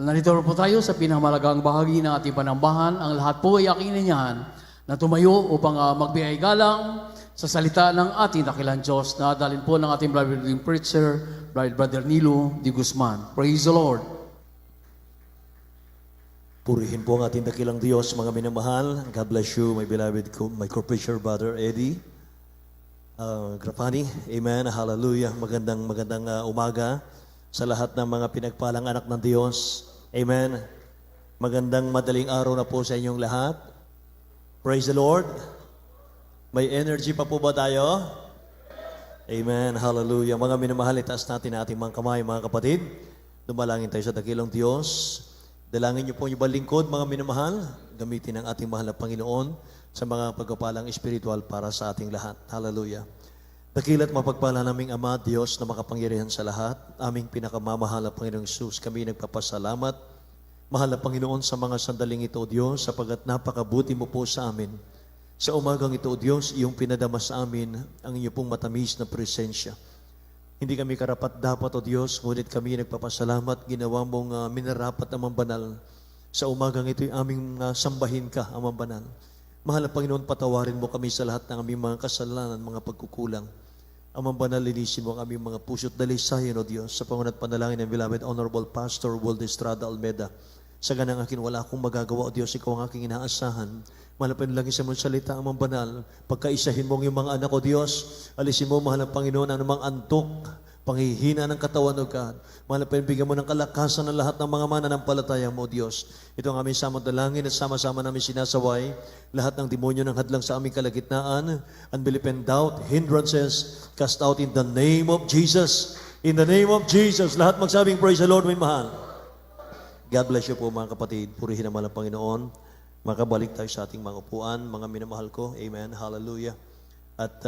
Narito po tayo sa pinakamalagang bahagi ng ating panambahan. Ang lahat po ay akinin niyan na tumayo upang magbigay galang sa salita ng ating dakilang Diyos na dalhin po ng ating Bible preacher, Brother Nilo D. Guzman. Praise the Lord. Purihin po ang ating dakilang Diyos, mga minamahal. God bless you, my beloved my co-preacher, Brother Eddie Grafani. Amen. Hallelujah. Magandang umaga sa lahat ng mga pinagpalang anak ng Diyos. Amen. Magandang madaling araw na po sa inyong lahat. Praise the Lord. May energy pa po ba tayo? Amen. Hallelujah. Mga minamahal, itaas natin ating mga kamay, mga kapatid. Dumalangin tayo sa dakilang Diyos. Dalangin niyo po yung balingkod, mga minamahal. Gamitin ang ating mahal na Panginoon sa mga pagpapalang espiritual para sa ating lahat. Hallelujah. Dakilat mapagpala naming Ama, Diyos na makapangyarihan sa lahat. Aming pinakamamahal na Panginoong Jesus, kami nagpapasalamat. Mahal na Panginoon, sa mga sandaling ito, Diyos, sapagat napakabuti mo po sa amin. Sa umagang ito, Diyos, iyong pinadama sa amin ang iyong pong matamis na presensya. Hindi kami karapat-dapat, O Diyos, ngunit kami nagpapasalamat, ginawa mong minarapat Amang Banal. Sa umagang ito'y aming sambahin ka, Amang Banal. Mahal na Panginoon, patawarin mo kami sa lahat ng aming mga kasalanan, mga pagkukulang. Amang Banal, linisin mo ang aming mga puso't dalisayan, O Diyos, sa pangunat panalangin ng beloved Honorable Pastor Waldo Estrada Almeda. Sa ganang akin, wala akong magagawa, O Diyos, ikaw ang aking inaasahan. Mahal na Panginoon, sa mong salita, Amang Banal, pagkaisahin mo ang iyong mga anak, O Diyos, alisin mo, mahal na Panginoon, anumang antok, panghihina ng katawan, O God. Mahal na Panginoon, bigyan mo ng kalakasan ng lahat ng mga mananampalataya mo, O Diyos. Ito ang aming samang dalangin at sama-sama namin sinasaway lahat ng demonyo ng hadlang sa aming kalagitnaan, unbelief and doubt, hindrances, cast out in the name of Jesus. In the name of Jesus. Lahat magsabing, praise the Lord, may mahal. God bless you po, mga kapatid. Purihin naman ang Panginoon. Makabalik tayo sa ating mga upuan, mga minamahal ko. Amen. Hallelujah. At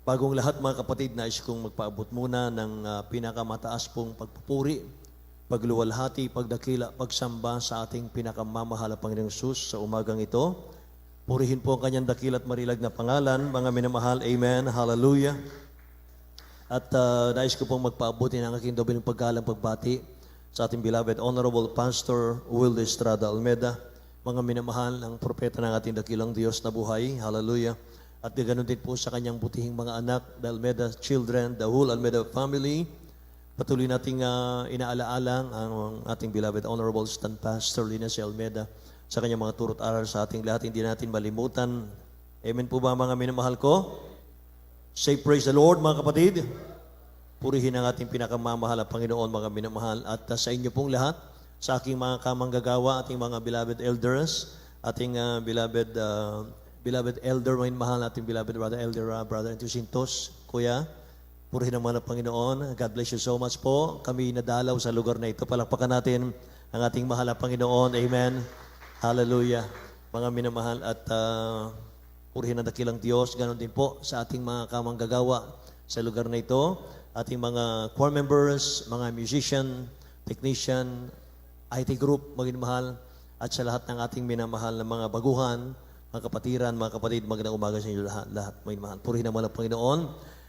bagong lahat, mga kapatid, nais kong magpaabot muna ng pinakamataas pong pagpupuri, pagluwalhati, pagdakila, pagsamba sa ating pinakamamahal na Panginoong Jesus sa umagang ito. Purihin po ang kanyang dakila at marilag na pangalan, mga minamahal. Amen. Hallelujah. At nais ko pong magpaabuti ng aking doble ng paggalang pagbati sa ating beloved Honorable Pastor Wildo Estrada Almeda, mga minamahal, ang propeta ng ating dakilang Diyos na buhay. Hallelujah. At ganoon din po sa kanyang butihing mga anak, the Almeda children, the whole Almeda family. Patuloy nating inaalaala ang ating beloved Honorable Stan Pastor Linus Almeda sa kanyang mga turot aral sa ating lahat. Hindi natin malimutan. Amen po ba, mga minamahal ko? Say praise the Lord, mga kapatid. Purihin ang ating pinakamamahal na Panginoon, mga minamahal. At sa inyo pong lahat, sa aking mga kamanggagawa, ating mga beloved elders, ating beloved elder, mga mahal, ating beloved brother elder, brother Entusintos, kuya, purihin naman ang Panginoon. God bless you so much po. Kami nadalaw sa lugar na ito. Palakpakan natin ang ating mahal na Panginoon. Amen. Hallelujah. Mga minamahal, at purihin ang dakilang Diyos. Ganon din po sa ating mga kamanggagawa sa lugar na ito. Ating mga choir members, mga musician, technician, IT group, mga minamahal, at sa lahat ng ating minamahal na mga baguhan, mga kapatiran, mga kapatid, magandang umaga sa inyo lahat, mga minamahal. Purihin naman ang Panginoon.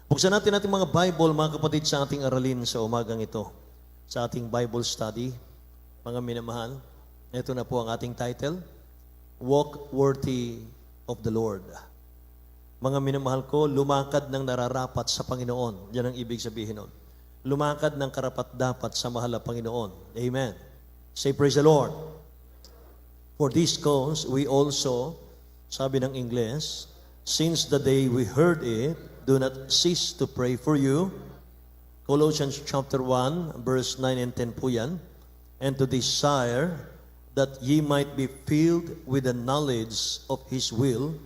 Buksan natin ating mga Bible, mga kapatid, sa ating aralin sa umagang ito, sa ating Bible study, mga minamahal. Ito na po ang ating title, Walk Worthy of the Lord. Mga minamahal ko, lumakad ng nararapat sa Panginoon. Yan ang ibig sabihin nun. Lumakad ng karapat-dapat sa mahal na Panginoon. Amen. Say praise the Lord. For this cause, we also, sabi ng Ingles, since the day we heard it, do not cease to pray for you. Colossians chapter 1, verse 9 and 10 po yan. And to desire that ye might be filled with the knowledge of His will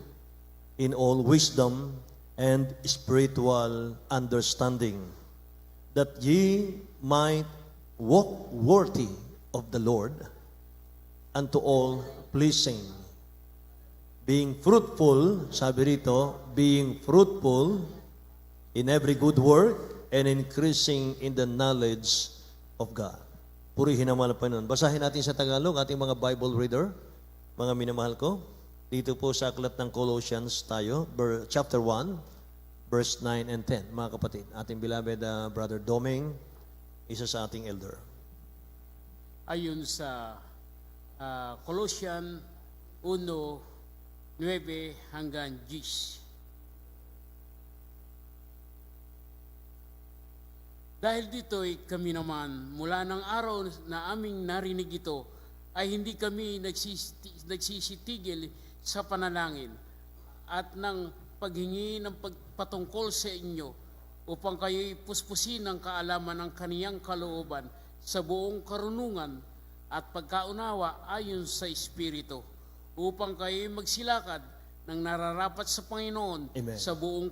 in all wisdom and spiritual understanding, that ye might walk worthy of the Lord unto all pleasing, being fruitful, sabi rito, being fruitful in every good work and increasing in the knowledge of God. Purihin naman ang Panginoon. Basahin natin sa Tagalog, ating mga Bible reader, mga minamahal ko. Dito po sa aklat ng Colossians tayo, chapter 1, verse 9 and 10. Mga kapatid, ating beloved Brother Doming, isa sa ating elder. ayon sa Colossians 1:9 hanggang 10. Dahil dito'y kami naman, mula ng araw na aming narinig ito, ay hindi kami nagsisitigil sa panalangin at ng paghingi ng pagpatungkol sa inyo upang kayo'y puspusin ng kaalaman ng kaniyang kalooban sa buong karunungan at pagkaunawa ayon sa Espiritu, upang kayo'y magsilakad ng nararapat sa Panginoon Amen. sa buong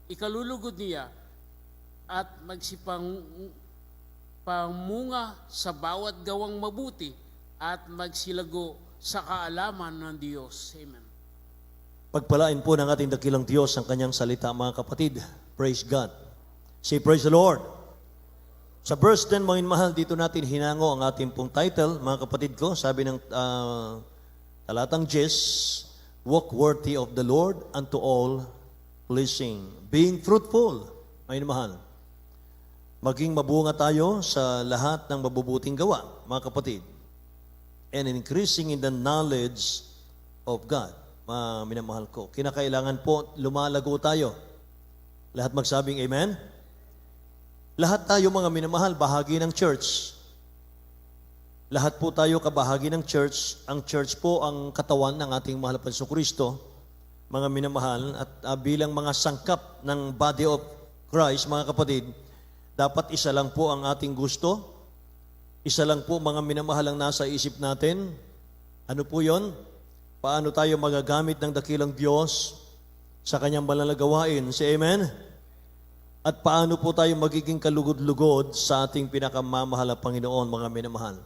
ikalulugod niya at pamunga sa bawat gawang mabuti at magsilago sa kaalaman ng Diyos. Amen. Pagpalain po ng ating dakilang Diyos ang kanyang salita, mga kapatid. Praise God. Say, praise the Lord. Sa verse 10, mga mahal, dito natin hinango ang ating pong title, mga kapatid ko. Sabi ng talatang 10, walk worthy of the Lord unto all pleasing, being fruitful, mga mahal. Maging mabunga tayo sa lahat ng mabubuting gawa, mga kapatid. And increasing in the knowledge of God, mga minamahal ko. Kinakailangan po lumalago tayo. Lahat magsabing amen? Lahat tayo, mga minamahal, bahagi ng church. Lahat po tayo kabahagi ng church. Ang church po ang katawan ng ating mahal na Jesucristo, mga minamahal, at bilang mga sangkap ng body of Christ, mga kapatid, dapat isa lang po ang ating gusto. Isa lang po, mga minamahal, ang nasa isip natin. Ano po yon? Paano tayo magagamit ng dakilang Diyos sa kanyang malalagawain? Say amen? At paano po tayo magiging kalugod-lugod sa ating pinakamamahal na Panginoon, mga minamahal?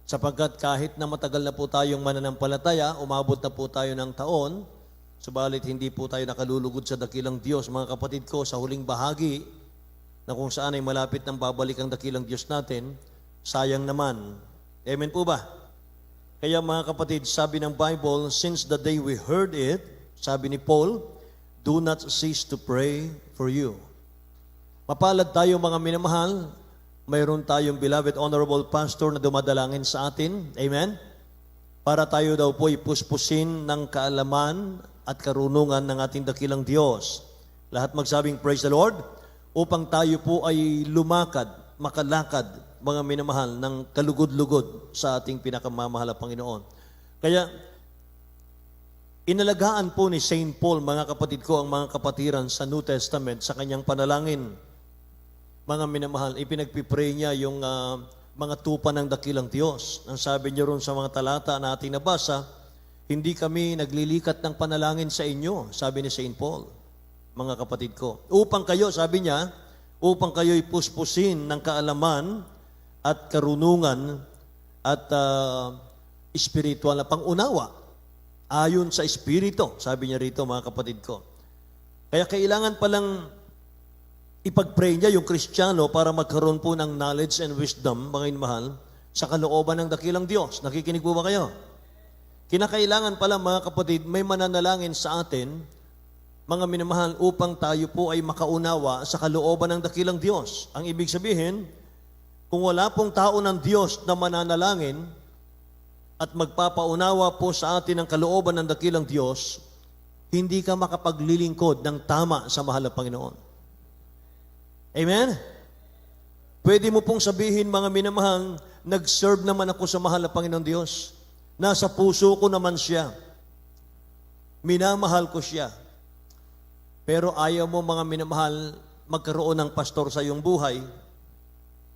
Sapagkat kahit na matagal na po tayong mananampalataya, umabot na po tayo ng taon, subalit hindi po tayo nakalulugod sa dakilang Diyos. Mga kapatid ko, sa huling bahagi, na kung saan ay malapit ng babalik ang dakilang Diyos natin, sayang naman. Amen po ba? Kaya mga kapatid, sabi ng Bible, since the day we heard it, sabi ni Paul, do not cease to pray for you. Mapalad tayo, mga minamahal, mayroon tayong beloved honorable pastor na dumadalangin sa atin. Amen? Para tayo daw po ipuspusin ng kaalaman at karunungan ng ating dakilang Diyos. Lahat magsabing praise the Lord, upang tayo po ay lumakad, makalakad, mga minamahal, ng kalugod-lugod sa ating pinakamamahal na Panginoon. Kaya, inalagaan po ni St. Paul, mga kapatid ko, ang mga kapatiran sa New Testament sa kanyang panalangin. Mga minamahal, ipinagpipray niya yung mga tupa ng dakilang Diyos. Ang sabi niya ron sa mga talata na ating nabasa, hindi kami naglilikat ng panalangin sa inyo, sabi ni St. Paul, mga kapatid ko. Upang kayo, sabi niya, upang kayo'y puspusin ng kaalaman at karunungan at espiritual na pangunawa ayon sa Espiritu, sabi niya rito, mga kapatid ko. Kaya kailangan palang ipag-pray niya yung Kristiyano para magkaroon po ng knowledge and wisdom, mga inmahal, sa kalooban ng dakilang Diyos. Nakikinig po ba kayo? Kinakailangan pala, mga kapatid, may mananalangin sa atin, mga minamahal, upang tayo po ay makaunawa sa kalooban ng dakilang Diyos. Ang ibig sabihin, kung wala pong tao ng Diyos na mananalangin at magpapaunawa po sa atin ang kalooban ng dakilang Diyos, hindi ka makapaglilingkod ng tama sa mahal na Panginoon. Amen? Pwede mo pong sabihin, mga minamahal, nag-serve naman ako sa mahal na Panginoon Diyos. Nasa puso ko naman siya. Minamahal ko siya. Pero ayaw mo, mga minamahal, magkaroon ng pastor sa iyong buhay,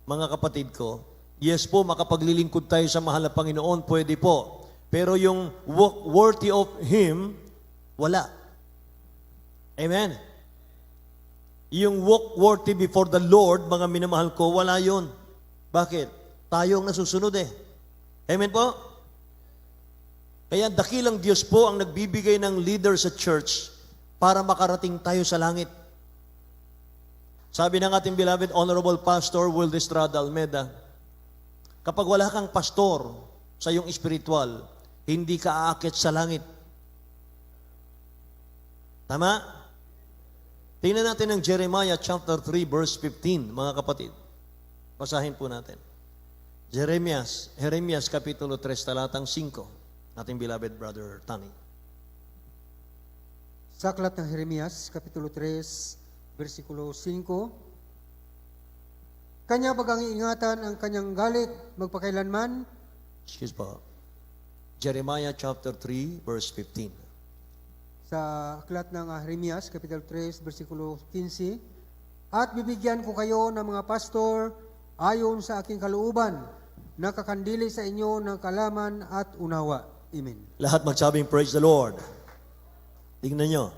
mga kapatid ko. Yes po, makapaglilingkod tayo sa mahal na Panginoon, pwede po. Pero yung walk worthy of Him, wala. Amen? Yung walk worthy before the Lord, mga minamahal ko, wala yun. Bakit? Tayo ang nasusunod eh. Amen po? Kaya dakilang Diyos po ang nagbibigay ng leader sa church para makarating tayo sa langit. Sabi ng ating beloved Honorable Pastor Will Estrada Almeda, kapag wala kang pastor sa iyong espiritual, hindi ka aakit sa langit. Tama? Tingnan natin ang Jeremiah chapter 3 verse 15, mga kapatid. Basahin po natin. Jeremias Kapitulo 3, talatang 5. Ating beloved brother Tani. Sa aklat ng Jeremias, Kapitulo 3, versikulo 5, Kanya bagang iingatan ang kanyang galit magpakailanman, Excuse po. Jeremiah chapter 3, verse 15. sa aklat ng Jeremias, Kapitulo 3, versikulo 15, At bibigyan ko kayo ng mga pastor ayon sa aking kalooban, nakakandili sa inyo ng kalaman at unawa. Amen. Lahat magsabing, praise the Lord. Tingnan nyo.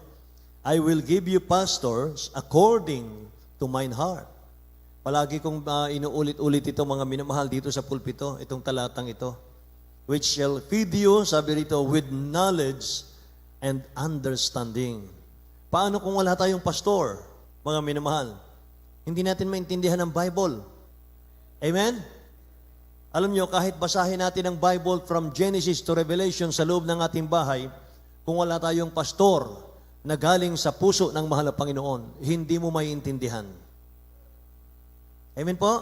I will give you pastors according to mine heart. Palagi kong inuulit-ulit ito mga minamahal dito sa pulpito, itong talatang ito. Which shall feed you, sabi rito, with knowledge and understanding. Paano kung wala tayong pastor, mga minamahal? Hindi natin maintindihan ang Bible. Amen? Alam nyo, kahit basahin natin ang Bible from Genesis to Revelation sa loob ng ating bahay, kung wala tayong pastor na galing sa puso ng mahal na Panginoon, hindi mo maiintindihan. Amen po?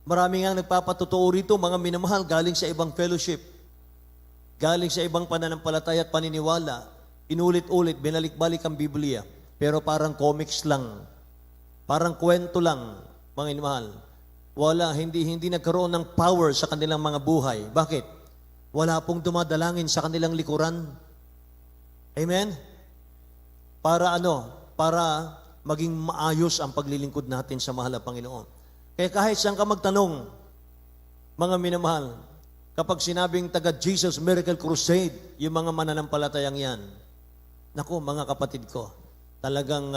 Marami nga nagpapatotoo rito, mga minamahal, galing sa ibang fellowship, galing sa ibang pananampalataya at paniniwala, inulit-ulit, binalik-balik ang Biblia, pero parang comics lang, parang kwento lang, mga minamahal. Wala, hindi nagkaroon ng power sa kanilang mga buhay. Bakit? Wala pong dumadalangin sa kanilang likuran. Amen? Para Para maging maayos ang paglilingkod natin sa mahal na Panginoon. Kaya kahit saan ka magtanong, mga minamahal, kapag sinabing taga Jesus Miracle Crusade, yung mga mananampalatayang yan, naku, mga kapatid ko, talagang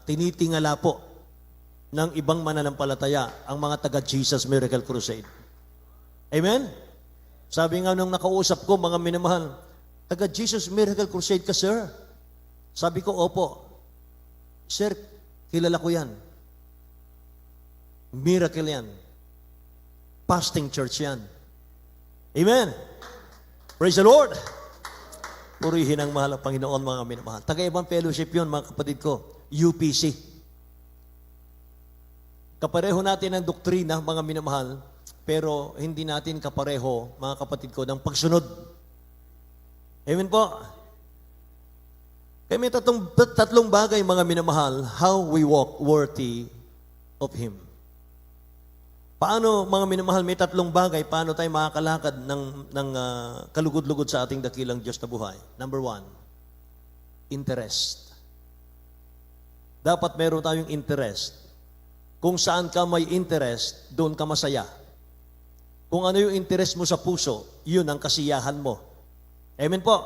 tinitingala po ng ibang mananampalataya ang mga taga Jesus Miracle Crusade. Amen? Sabi nga nung nakausap ko, mga minamahal, taga Jesus Miracle Crusade ka, sir? Sabi ko, opo. Sir, kilala ko yan. Miracle yan. Fasting church yan. Amen? Praise the Lord! Purihin ang mahal ng Panginoon, mga minamahal. Taga-ibang fellowship yun, mga kapatid ko. UPC. Kapareho natin ang doktrina, mga minamahal, pero hindi natin kapareho, mga kapatid ko, ng pagsunod. Amen po? Kaya may tatlong bagay, mga minamahal, how we walk worthy of Him. Paano, mga minamahal, may tatlong bagay, paano tayo makakalakad ng kalugod-lugod sa ating dakilang Diyos na buhay? Number 1, interest. Dapat meron tayong interest. Kung saan ka may interest, doon ka masaya. Kung ano yung interest mo sa puso, yun ang kasiyahan mo. Amen po.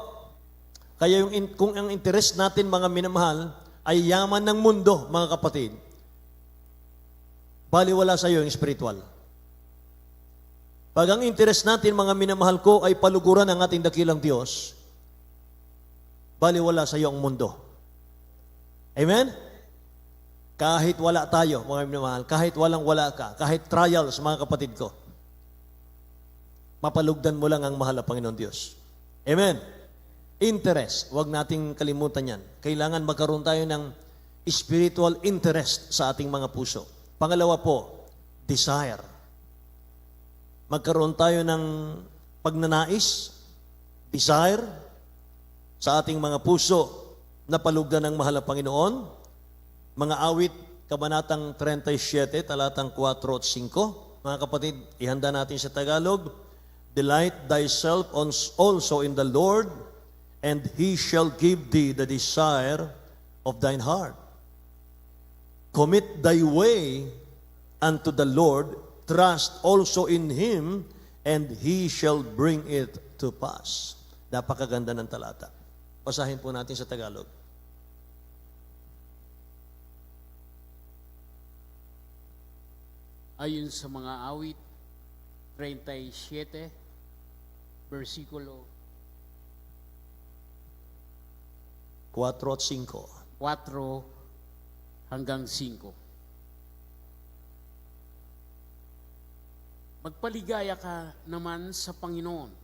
Kaya kung ang interest natin, mga minamahal, ay yaman ng mundo, mga kapatid, baliwala sa iyo yung spiritual. Pag ang interest natin, mga minamahal ko, ay paluguran ng ating dakilang Diyos, baliwala sa iyo ang mundo. Amen? Kahit wala tayo, mga minamahal, kahit walang-wala ka, kahit trials, mga kapatid ko, mapalugdan mo lang ang mahal na Panginoon Diyos. Amen? Interest, huwag nating kalimutan yan. Kailangan magkaroon tayo ng spiritual interest sa ating mga puso. Pangalawa po, desire. Magkaroon tayo ng pagnanais, desire, sa ating mga puso na palugdan ng mahal na Panginoon. Mga awit, kabanatang 37, talatang 4 at 5. Mga kapatid, ihanda natin sa Tagalog. Delight thyself also in the Lord, and He shall give thee the desire of thine heart. Commit thy way unto the Lord, trust also in Him, and He shall bring it to pass. Napakaganda ng talata. Basahin po natin sa Tagalog. Ayon sa mga awit, 37, versikulo 4 at 5. 4 hanggang 5. Magpaligaya ka naman sa Panginoon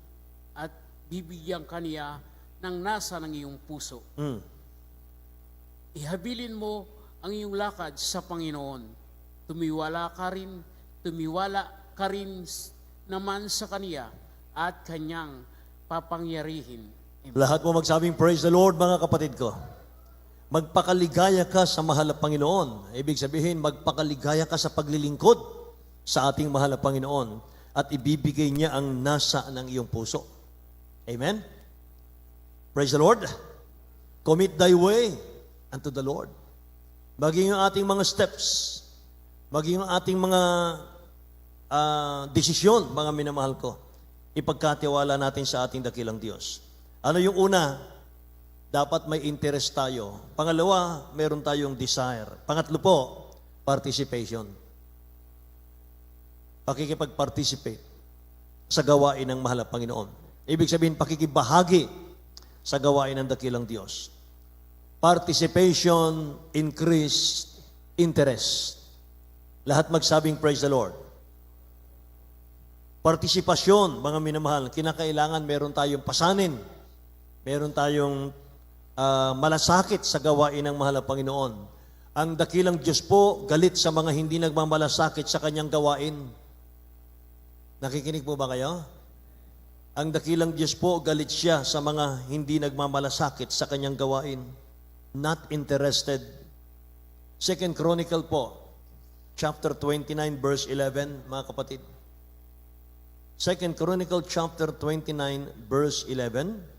at bibigyan ka niya ng nasa ng iyong puso. Ihabilin mo ang iyong lakad sa Panginoon. Tumiwala ka rin tumiwala ka rin naman sa Kaniya at Kanyang papangyarihin. Amen. Lahat mo magsabing, praise the Lord, mga kapatid ko. Magpakaligaya ka sa mahal na Panginoon. Ibig sabihin, magpakaligaya ka sa paglilingkod sa ating mahal na Panginoon at ibibigay niya ang nasa ng iyong puso. Amen? Praise the Lord. Commit thy way unto the Lord. Maging yung ating mga steps, maging yung ating mga desisyon, mga minamahal ko, ipagkatiwala natin sa ating dakilang Diyos. Ano yung una? Dapat may interest tayo. Pangalawa, meron tayong desire. Pangatlo po, participation. Pakikipag-participate sa gawain ng mahal na Panginoon. Ibig sabihin, pakikibahagi sa gawain ng dakilang Diyos. Participation, increase, interest. Lahat magsabing praise the Lord. Partisipasyon, mga minamahal, kinakailangan meron tayong pasanin. Meron tayong malasakit sa gawain ng mahal na Panginoon. Ang dakilang Diyos po, galit sa mga hindi nagmamalasakit sa kanyang gawain. Nakikinig po ba kayo? Ang dakilang Diyos po, galit siya sa mga hindi nagmamalasakit sa kanyang gawain. Not interested. 2 Chronicle po, chapter 29, verse 11, mga kapatid. 2 Chronicle chapter 29, verse 11.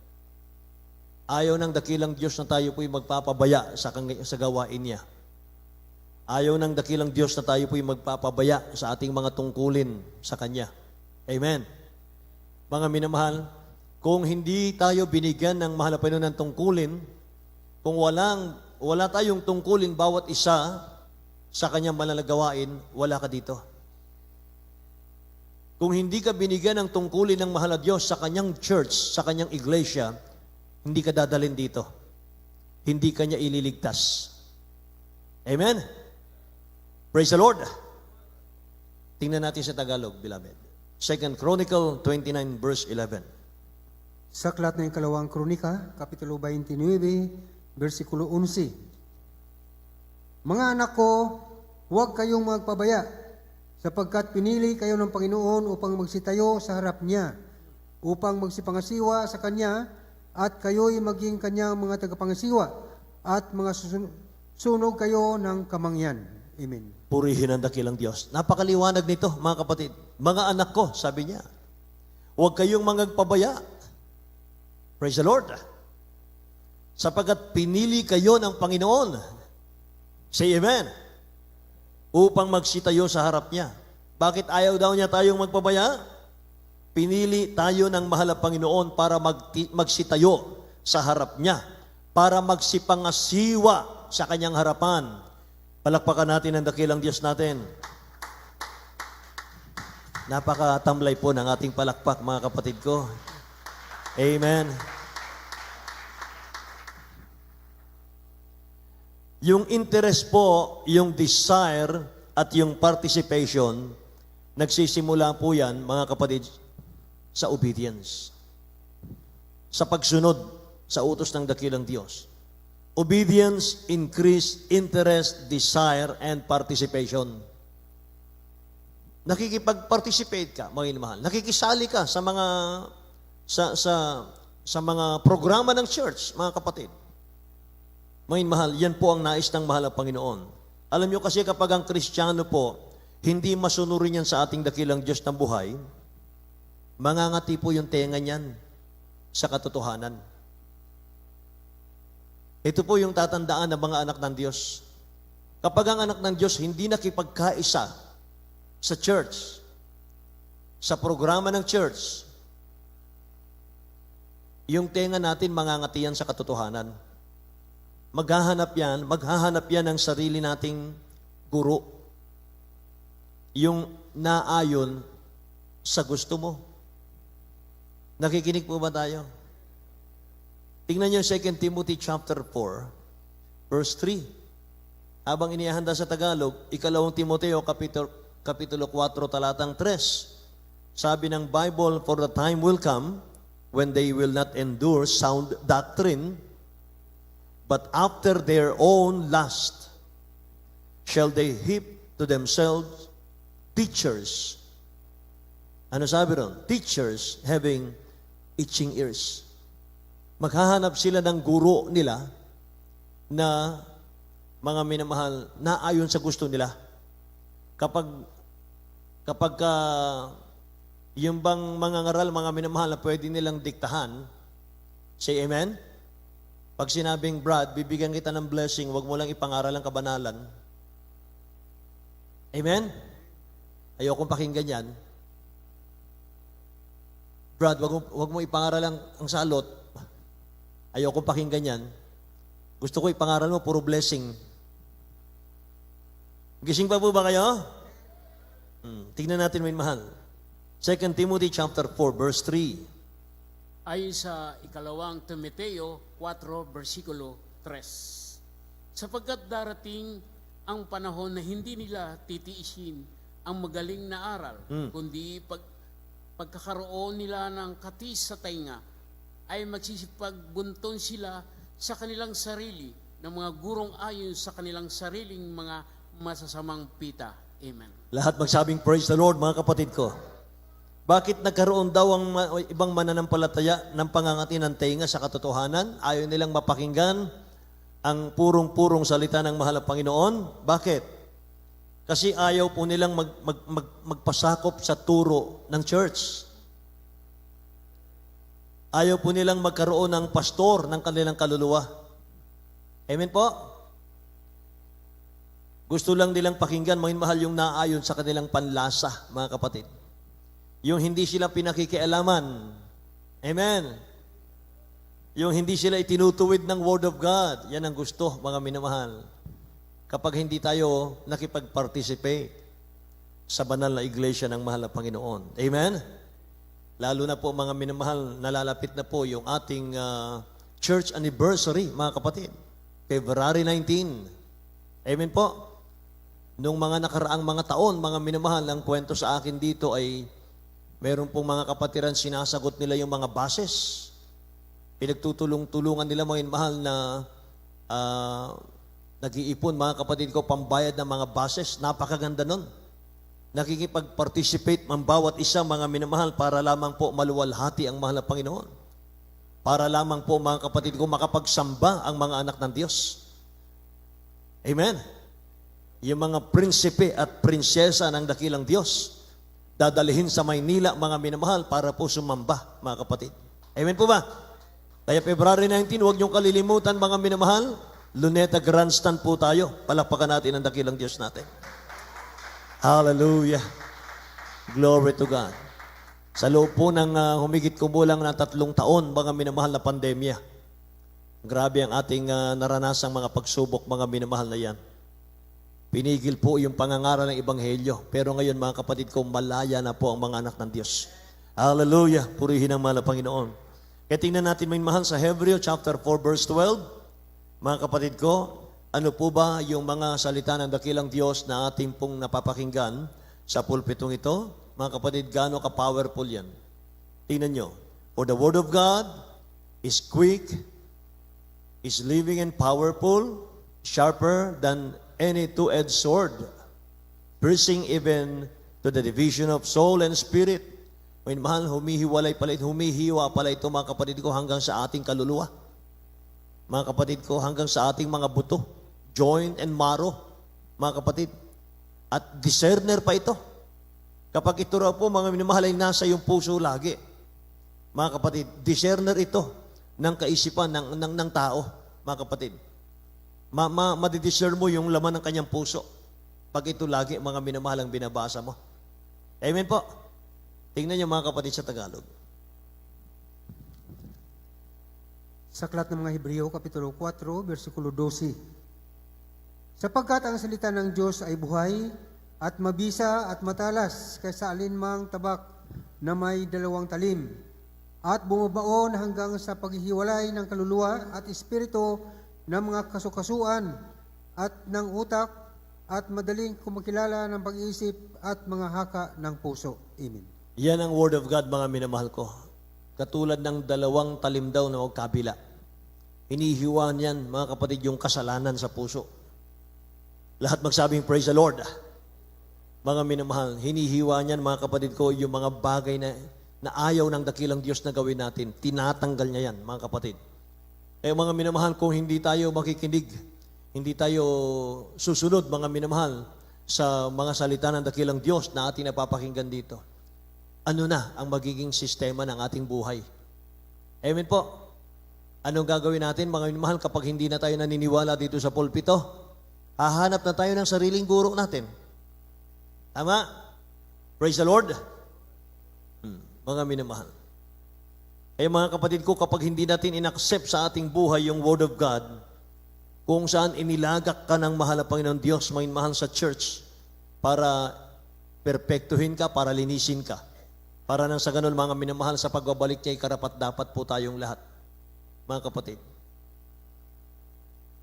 Ayaw ng dakilang Diyos na tayo po'y magpapabaya sa gawain niya. Ayaw ng dakilang Diyos na tayo po'y magpapabaya sa ating mga tungkulin sa Kanya. Amen. Mga minamahal, kung hindi tayo binigyan ng mahal na Panginoon ng tungkulin, kung wala tayong tungkulin bawat isa sa Kanyang banal na gawain, wala ka dito. Kung hindi ka binigyan ng tungkulin ng mahal na Diyos sa Kanyang church, sa Kanyang iglesia, hindi ka dadalhin dito. Hindi ka niya ililigtas. Amen? Praise the Lord. Tingnan natin sa Tagalog, beloved. 2 Chronicle 29, verse 11. Sa aklat ng Ikalawang Kronika, Kapitulo 29, versikulo 11. Mga anak ko, huwag kayong magpabaya, sapagkat pinili kayo ng Panginoon upang magsitayo sa harap niya, upang magsipangasiwa sa Kanya, at kayo'y maging Kanyang mga tagapangasiwa, at mga sunog kayo ng kamangyan. Amen. Purihin ang dakilang Diyos. Napakaliwanag nito, mga kapatid. Mga anak ko, sabi niya, huwag kayong magpabaya. Praise the Lord. Sapagkat pinili kayo ng Panginoon. Say amen. Upang magsitayo sa harap niya. Bakit ayaw daw niya tayong magpabaya? Pinili tayo ng mahal na Panginoon para magsitayo sa harap niya. Para magsipangasiwa sa kanyang harapan. Palakpakan natin ang dakilang Diyos natin. Napakatamlay po ng ating palakpak, mga kapatid ko. Amen. Yung interest po, yung desire, at yung participation, nagsisimula po yan, mga kapatid, sa obedience. Sa pagsunod sa utos ng dakilang Diyos. Obedience, increase, interest, desire, and participation. Nakikipag-participate ka, mga inamahal. Nakikisali ka sa mga sa mga programa ng church, mga kapatid. Mga inamahal, yan po ang nais ng mahal na Panginoon. Alam nyo kasi kapag ang Kristiyano po, hindi masunurin yan sa ating dakilang Diyos ng buhay, mangangati po yung tenga niyan sa katotohanan. Ito po yung tatandaan ng mga anak ng Diyos. Kapag ang anak ng Diyos hindi nakipagkaisa sa church, sa programa ng church, yung tenga natin mangangatiyan sa katotohanan. Maghahanap yan ng sarili nating guro. Yung naayon sa gusto mo. Nakikinig po ba tayo? Tingnan niyo 2 Timothy chapter 4, verse 3. Habang inihahanda sa Tagalog, 2 Timoteo kapitulo 4, talatang 3. Sabi ng Bible, for the time will come when they will not endure sound doctrine, but after their own lust shall they heap to themselves teachers. Ano sabi ron? Teachers having itching ears. Maghahanap sila ng guro nila na mga minamahal na ayon sa gusto nila. Kapag yung bang mga ngaral, mga minamahal na pwede nilang diktahan, say amen? Pag sinabing, Brad, bibigyan kita ng blessing, wag mo lang ipangaral ang kabanalan. Amen? Ayokong pakinggan yan. Brad, wag mo ipangaral ang salot. Ayokong pakinggan yan. Gusto ko ipangaral mo, puro blessing. Gising pa po ba kayo? Tingnan natin, may mahal. 2 Timothy chapter 4, verse 3. Ayon sa ikalawang Timoteo 4, versikulo 3. Sapagkat darating ang panahon na hindi nila titiisin ang magaling na aral, kundi pagkakaroon nila ng katis sa tainga, ay magsisipagbunton sila sa kanilang sarili ng mga gurong ayon sa kanilang sariling mga masasamang pita. Amen. Lahat magsabing praise the Lord, mga kapatid ko. Bakit nagkaroon daw ang ibang mananampalataya ng pangangati ng tenga sa katotohanan? Ayaw nilang mapakinggan ang purong-purong salita ng mahal na Panginoon. Bakit? Kasi ayaw po nilang magpasakop sa turo ng church. Ayaw po nilang magkaroon ng pastor ng kanilang kaluluwa. Amen po? Gusto lang nilang pakinggan, mga mahal, yung naayon sa kanilang panlasa, mga kapatid. Yung hindi sila pinakikialaman. Amen. Yung hindi sila itinutuwid ng Word of God. Yan ang gusto, mga minamahal. Kapag hindi tayo nakipag-participate sa banal na iglesia ng mahal na Panginoon. Amen? Lalo na po, mga minamahal, nalalapit na po yung ating church anniversary, mga kapatid. February 19. Amen po? Nung mga nakaraang mga taon, mga minamahal, ang kwento sa akin dito ay meron pong mga kapatiran, sinasagot nila yung mga bases. Pinagtutulong-tulungan nila, mga mahal, na nag-iipon, mga kapatid ko, pambayad ng mga bases. Napakaganda nun. Nakikipag-participate ang bawat isa, mga minamahal, para lamang po maluwalhati ang mahal na Panginoon. Para lamang po, mga kapatid ko, makapagsamba ang mga anak ng Diyos. Amen? Yung mga prinsipe at prinsesa ng dakilang Diyos, dadalihin sa Maynila, mga minamahal, para po sumamba, mga kapatid. Amen po ba? Kaya February 19, huwag niyong kalilimutan, mga minamahal, Luneta Grandstand po tayo. Palakpakan natin ang dakilang Diyos natin. Hallelujah. Glory to God. Sa loob po ng humigit kumulang ng 3 taon, mga minamahal na pandemya, grabe ang ating naranasang mga pagsubok, mga minamahal na yan. Pinigil po yung pangangaral ng Ebanghelyo. Pero ngayon, mga kapatid ko, malaya na po ang mga anak ng Diyos. Hallelujah! Purihin ang mahal na Panginoon. Kaya tingnan natin, may mahal, sa Hebreo chapter 4, verse 12. Mga kapatid ko, ano po ba yung mga salita ng dakilang Diyos na ating pong napapakinggan sa pulpitong ito? Mga kapatid, gaano ka-powerful yan? Tingnan nyo. For the word of God is quick, is living and powerful, sharper than any two-edged sword, piercing even to the division of soul and spirit. May mahal, humihiwa pala ito, mga kapatid ko, hanggang sa ating kaluluwa. Mga kapatid ko, hanggang sa ating mga buto, joint and marrow, mga kapatid. At discerner pa ito. Kapag ito raw po, mga minamahal, ay nasa yung puso lagi. Mga kapatid, discerner ito ng kaisipan ng tao, mga kapatid. Madidiscern mo yung laman ng kanyang puso. Pag ito lagi, mga minamahal, ang binabasa mo. Amen po. Tingnan niyo, mga kapatid, sa Tagalog. Sa aklat ng mga Hebreo, Kapitulo 4, versikulo 12. Sapagkat ang salita ng Diyos ay buhay at mabisa at matalas kaysa alinmang tabak na may 2 talim at bumabaon hanggang sa paghihiwalay ng kaluluwa at espiritu ng mga kasukasuan at ng utak at madaling kumakilala ng pag-iisip at mga haka ng puso. Amen. Yan ang word of God, mga minamahal ko. Katulad ng 2 talim daw na magkabila. Hinihiwa niyan, mga kapatid, yung kasalanan sa puso. Lahat magsabing praise the Lord. Mga minamahal, hinihiwa niyan mga kapatid ko yung mga bagay na ayaw ng dakilang Diyos na gawin natin. Tinatanggal niya yan mga kapatid. Eh mga minamahal, kung hindi tayo makikinig, hindi tayo susunod mga minamahal sa mga salita ng dakilang Diyos na ating napapakinggan dito, ano na ang magiging sistema ng ating buhay? Amen po. Anong gagawin natin mga minamahal kapag hindi na tayo naniniwala dito sa pulpito? Hahanap na tayo ng sariling guro natin. Tama? Praise the Lord. Mga minamahal. Mga kapatid ko, kapag hindi natin inaccept sa ating buhay yung Word of God, kung saan inilagak ka ng mahal na Panginoon Diyos, mahal sa church, para perpektuhin ka, para linisin ka. Para nang sa ganun, mga minamahal, sa pagbabalik niya, karapat dapat po tayong lahat. Mga kapatid.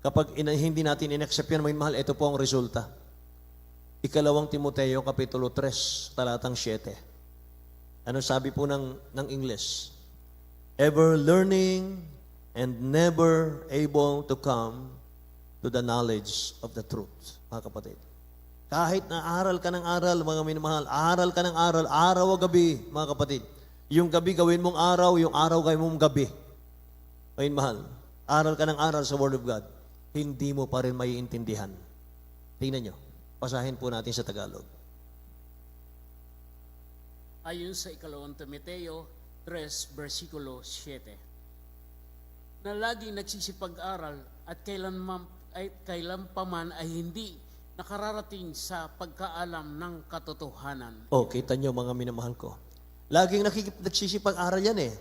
Kapag hindi natin inaccept yan, mahal, ito po ang resulta. Ikalawang Timoteo, Kapitulo 3, talatang 7. Ano sabi po ng English? Ever learning and never able to come to the knowledge of the truth. Mga kapatid. Kahit na aral ka ng aral, mga minamahal, aral ka ng aral, araw o gabi, mga kapatid. Yung gabi gawin mong araw, yung araw gawin mong gabi. Mga mahal, aral ka ng aral sa Word of God, hindi mo pa rin maiintindihan. Tingnan nyo, basahin po natin sa Tagalog. Ayon sa ikalawang Timoteo 3, versikulo 7, na laging nagsisipag-aral at kailan paman ay hindi nakararating sa pagkaalam ng katotohanan. Kita nyo mga minamahal ko. Laging nagsisipag-aral yan eh.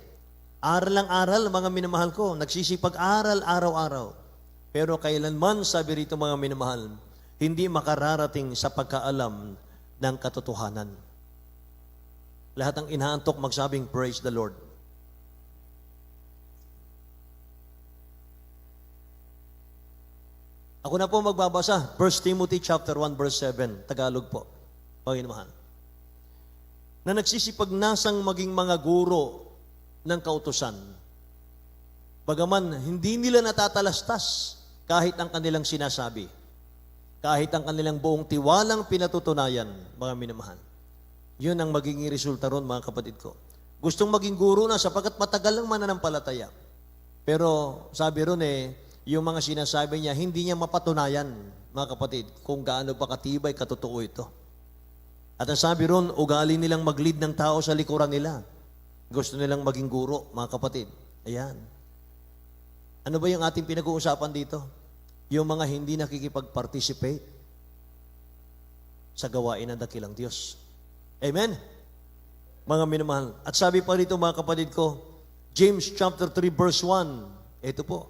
Aral lang aral, mga minamahal ko. Nagsisipag-aral araw-araw. Pero kailanman, sabi rito mga minamahal, hindi makararating sa pagkaalam ng katotohanan. Lahat ang inaantok magsabing, praise the Lord. Ako na po magbabasa, 1 Timothy chapter 1 verse 7, Tagalog po. Panginoon. Na nagsisipagnasang maging mga guro ng kautusan. Bagaman hindi nila natatalastas kahit ang kanilang sinasabi. Kahit ang kanilang buong tiwalang pinatutunayan, mga minamahal. Yun ang magiging resulta ron, mga kapatid ko. Gustong maging guro na sapagkat matagal lang mananampalataya. Pero sabi ron yung mga sinasabi niya, hindi niya mapatunayan, mga kapatid, kung gaano pa katibay, katotoo ito. At ang sabi ron, ugali nilang mag-lead ng tao sa likuran nila. Gusto nilang maging guro, mga kapatid. Ayan. Ano ba yung ating pinag-uusapan dito? Yung mga hindi nakikipag-participate sa gawain ng dakilang Diyos. Amen? Mga minamahal. At sabi pa rito, mga kapatid ko, James chapter 3 verse 1, ito po,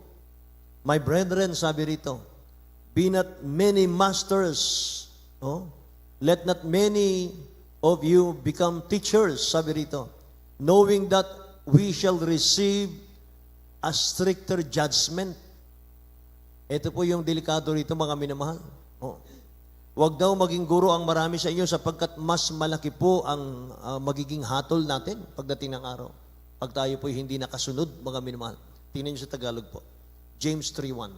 my brethren, sabi rito, be not many masters, let not many of you become teachers, sabi rito, knowing that we shall receive a stricter judgment. Ito po yung delikado rito, mga minamahal. Huwag daw maging guro ang marami sa inyo sapagkat mas malaki po ang magiging hatol natin pagdating ng araw. Pag tayo po hindi nakasunod, mga minamahal. Tingnan niyo sa Tagalog po. James 3:1.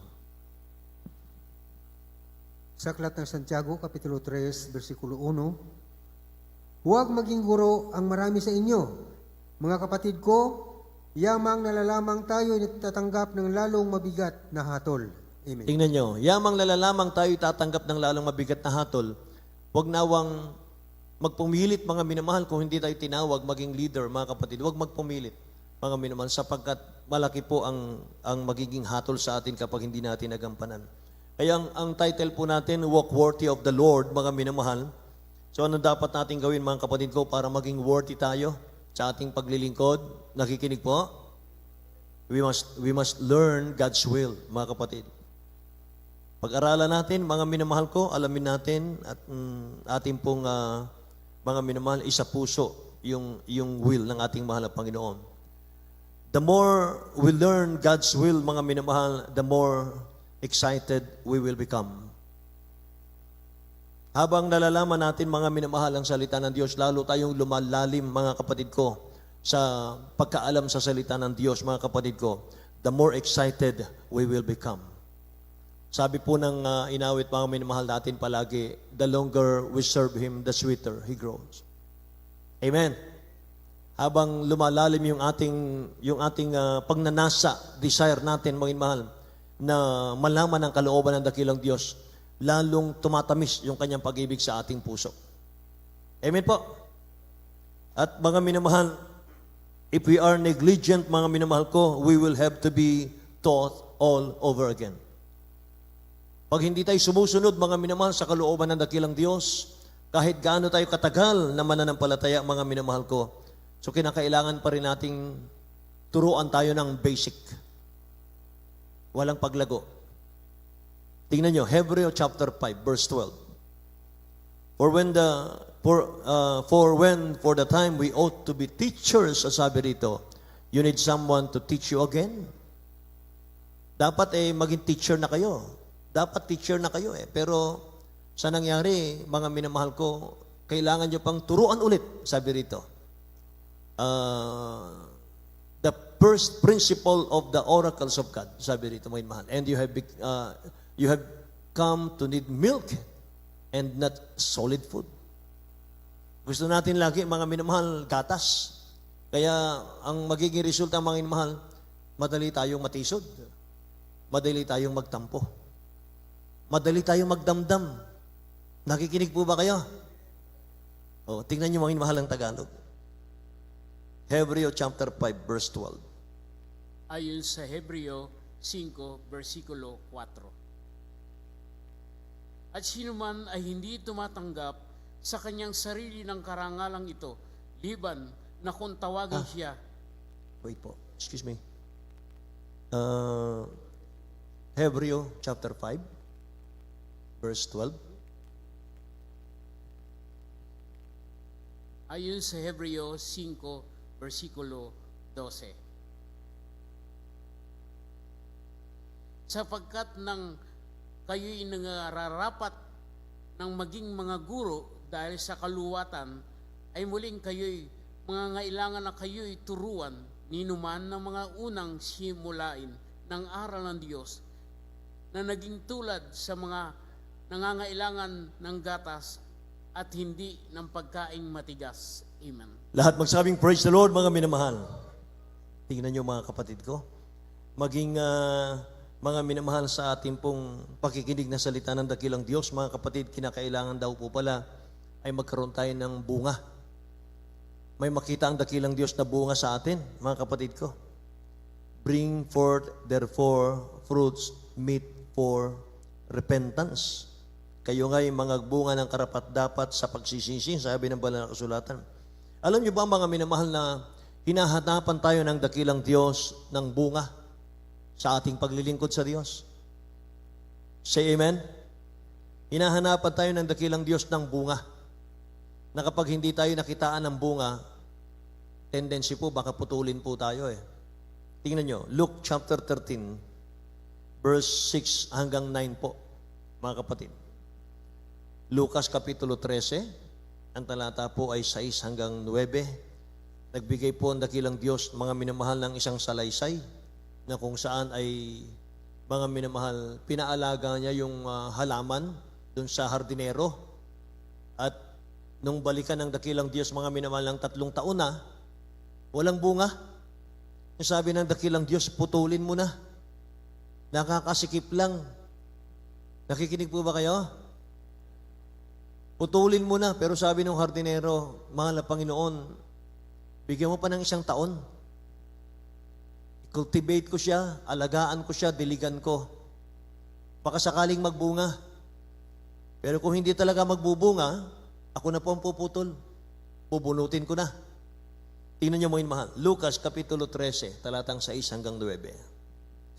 Sa Aklat ng Santiago, Kapitulo 3, versikulo 1, huwag maging guro ang marami sa inyo. Mga kapatid ko, yamang nalalamang tayo tatanggap ng lalong mabigat na hatol. Amen. Tingnan nyo, yamang nalalamang tayo tatanggap ng lalong mabigat na hatol. Huwag nawang magpumilit, mga minamahal, kung hindi tayo tinawag maging leader, mga kapatid. Huwag magpumilit, mga minamahal, sapagkat malaki po ang magiging hatol sa atin kapag hindi natin nagampanan. Kaya ang title po natin, Walk Worthy of the Lord, mga minamahal. So ano dapat natin gawin, mga kapatid ko, para maging worthy tayo sa ating paglilingkod? Nakikinig po? We must learn God's will, mga kapatid. Pag-aralan natin, mga minamahal ko, alamin natin at ating pong mga minamahal, isa puso yung will ng ating mahal na Panginoon. The more we learn God's will, mga minamahal, the more excited we will become. Habang nalalaman natin, mga minamahal, ang salita ng Diyos, lalo tayong lumalalim, mga kapatid ko, sa pagkaalam sa salita ng Diyos, mga kapatid ko, the more excited we will become. Sabi po ng inawit mga minamahal natin palagi, the longer we serve Him, the sweeter He grows. Amen. Habang lumalalim yung ating pagnanasa, desire natin, mga minamahal, na malaman ang kalooban ng dakilang Diyos, lalong tumatamis yung kanyang pag-ibig sa ating puso. Amen po. At mga minamahal, if we are negligent, mga minamahal ko, we will have to be taught all over again. Pag hindi tayo sumusunod, mga minamahal, sa kalooban ng dakilang Diyos, kahit gaano tayo katagal na mananampalataya, mga minamahal ko, so kinakailangan pa rin nating turuan tayo ng basic. Walang paglago. Tingnan nyo, Hebreo chapter 5, verse 12. For the time we ought to be teachers, sabi rito, you need someone to teach you again. Dapat maging teacher na kayo. Dapat teacher na kayo Pero sa nangyari, mga minamahal ko, kailangan nyo pang turuan ulit, sabi rito. The first principle of the oracles of God, sabi rito, mga minamahal. And you have come to need milk and not solid food. Gusto natin lagi, mga minamahal, gatas. Kaya ang magiging resulta, mga minamahal, madali tayong matisod. Madali tayong magtampo. Madali tayong magdamdam. Nakikinig po ba kayo? Tingnan niyo mga minamahal ang Tagalog. Hebreo chapter 5, verse 12. Ayon sa Hebreo 5, versikulo 4. At sino man ay hindi tumatanggap sa kanyang sarili ng karangalang ito, liban na kung tawagin siya. Wait po. Excuse me. Hebreo chapter 5, verse 12. Ayon sa Hebreo 5, versikulo 12. Sapagkat nang kayo'y nangararapat ng maging mga guro dahil sa kaluwatan, ay muling kayo'y mangangailangan na kayo'y turuan ninuman ng mga unang simulain ng aral ng Diyos na naging tulad sa mga nangangailangan ng gatas at hindi ng pagkaing matigas. Amen. Lahat magsabing praise the Lord, mga minamahal. Tingnan niyo mga kapatid ko. Maging mga minamahal sa ating pong pakikinig na salita ng dakilang Diyos, mga kapatid, kinakailangan daw po pala ay magkaroon tayo ng bunga. May makita ang dakilang Diyos na bunga sa atin, mga kapatid ko. Bring forth therefore fruits meet for repentance. Kayo nga'y mga bunga ng karapat-dapat sa pagsisisi, sabi ng banal na kasulatan. Alam niyo ba, mga minamahal, na hinahanapan tayo ng dakilang Diyos ng bunga sa ating paglilingkod sa Diyos? Say amen? Hinahanapan tayo ng dakilang Diyos ng bunga. Na kapag hindi tayo nakitaan ng bunga, tendency po, baka putulin po tayo Tingnan nyo, Luke chapter 13, verse 6 hanggang 9 po, mga kapatid. Lucas kapitulo 13, ang talata po ay 6 hanggang 9. Nagbigay po ang dakilang Diyos, mga minamahal, ng isang salaysay na kung saan ay, mga minamahal, pinaalaga niya yung halaman dun sa hardinero. At nung balikan ng dakilang Diyos, mga minamahal, ng 3 taon na, walang bunga. Sabi ng dakilang Diyos, putulin mo na. Nakakasikip lang. Nakikinig po ba kayo? Putulin mo na. Pero sabi ng hardinero, mahal na Panginoon, bigyan mo pa ng 1 taon. Cultivate ko siya, alagaan ko siya, diligan ko. Baka sakaling magbunga. Pero kung hindi talaga magbubunga, ako na po ang puputol. Bubunutin ko na. Tingnan niyo mga mahal. Lucas kapitulo 13, talatang 6 hanggang 9.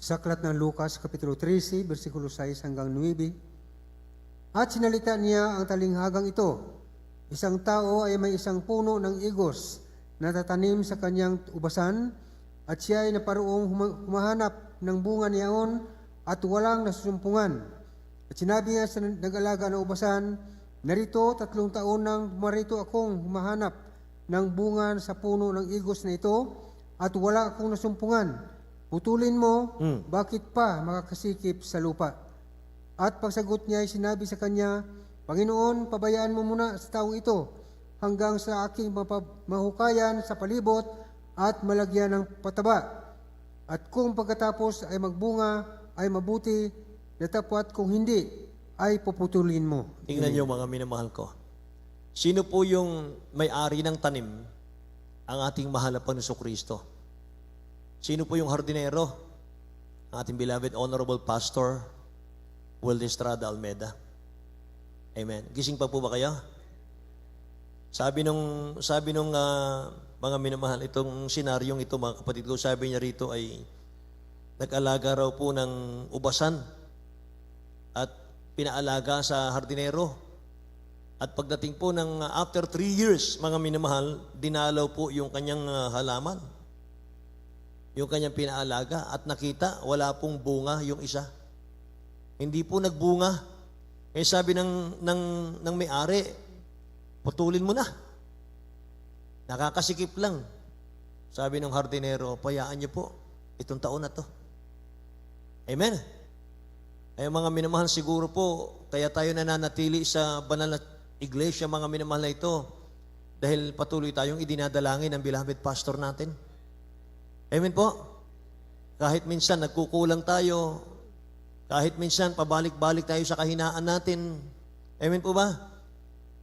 Sa aklat ng Lucas, Kapitulo 13, versikulo 6 hanggang 9. At sinalita niya ang talinghagang ito, isang tao ay may isang puno ng igos na tatanim sa kanyang ubasan, at siya ay naparoong humahanap ng bunga niyaon at walang nasusumpungan. At sinabi niya sa nag-alaga ng ubasan, narito 3 taon nang marito akong humahanap ng bunga sa puno ng igos na ito at wala akong nasumpungan. Putulin mo, bakit pa makakasikip sa lupa? At pagsagot niya ay sinabi sa kanya, Panginoon, pabayaan mo muna sa tao ito hanggang sa aking mahukayan sa palibot at malagyan ng pataba. At kung pagkatapos ay magbunga, ay mabuti, datapwat kung hindi, ay puputulin mo. Tingnan niyo mga minamahal ko. Sino po yung may-ari ng tanim? Ang ating mahal na Panginoong Kristo. Sino po yung hardinero? Ang ating beloved Honorable Pastor Will Estrada Almeda. Amen. Gising pa po ba kayo? Sabi nung mga minamahal, itong senaryong ito, mga kapatid ko, sabi niya rito ay nag-alaga raw po ng ubasan at pinaalaga sa hardinero. At pagdating po ng after 3 years, mga minamahal, dinalaw po yung kanyang halaman. Yung kanyang pinaalaga at nakita, wala pong bunga yung isa. Hindi po nagbunga. Eh sabi ng may-ari, putulin mo na. Nakakasikip lang. Sabi ng hardinero, payaan niyo po, itong taon na to. Amen. Ay mga minamahal, siguro po, kaya tayo nananatili sa banal na iglesia, mga minamahal na ito, dahil patuloy tayong idinadalangin ng beloved pastor natin. Amen po. Kahit minsan nagkukulang tayo, kahit minsan pabalik-balik tayo sa kahinaan natin. Amen po ba?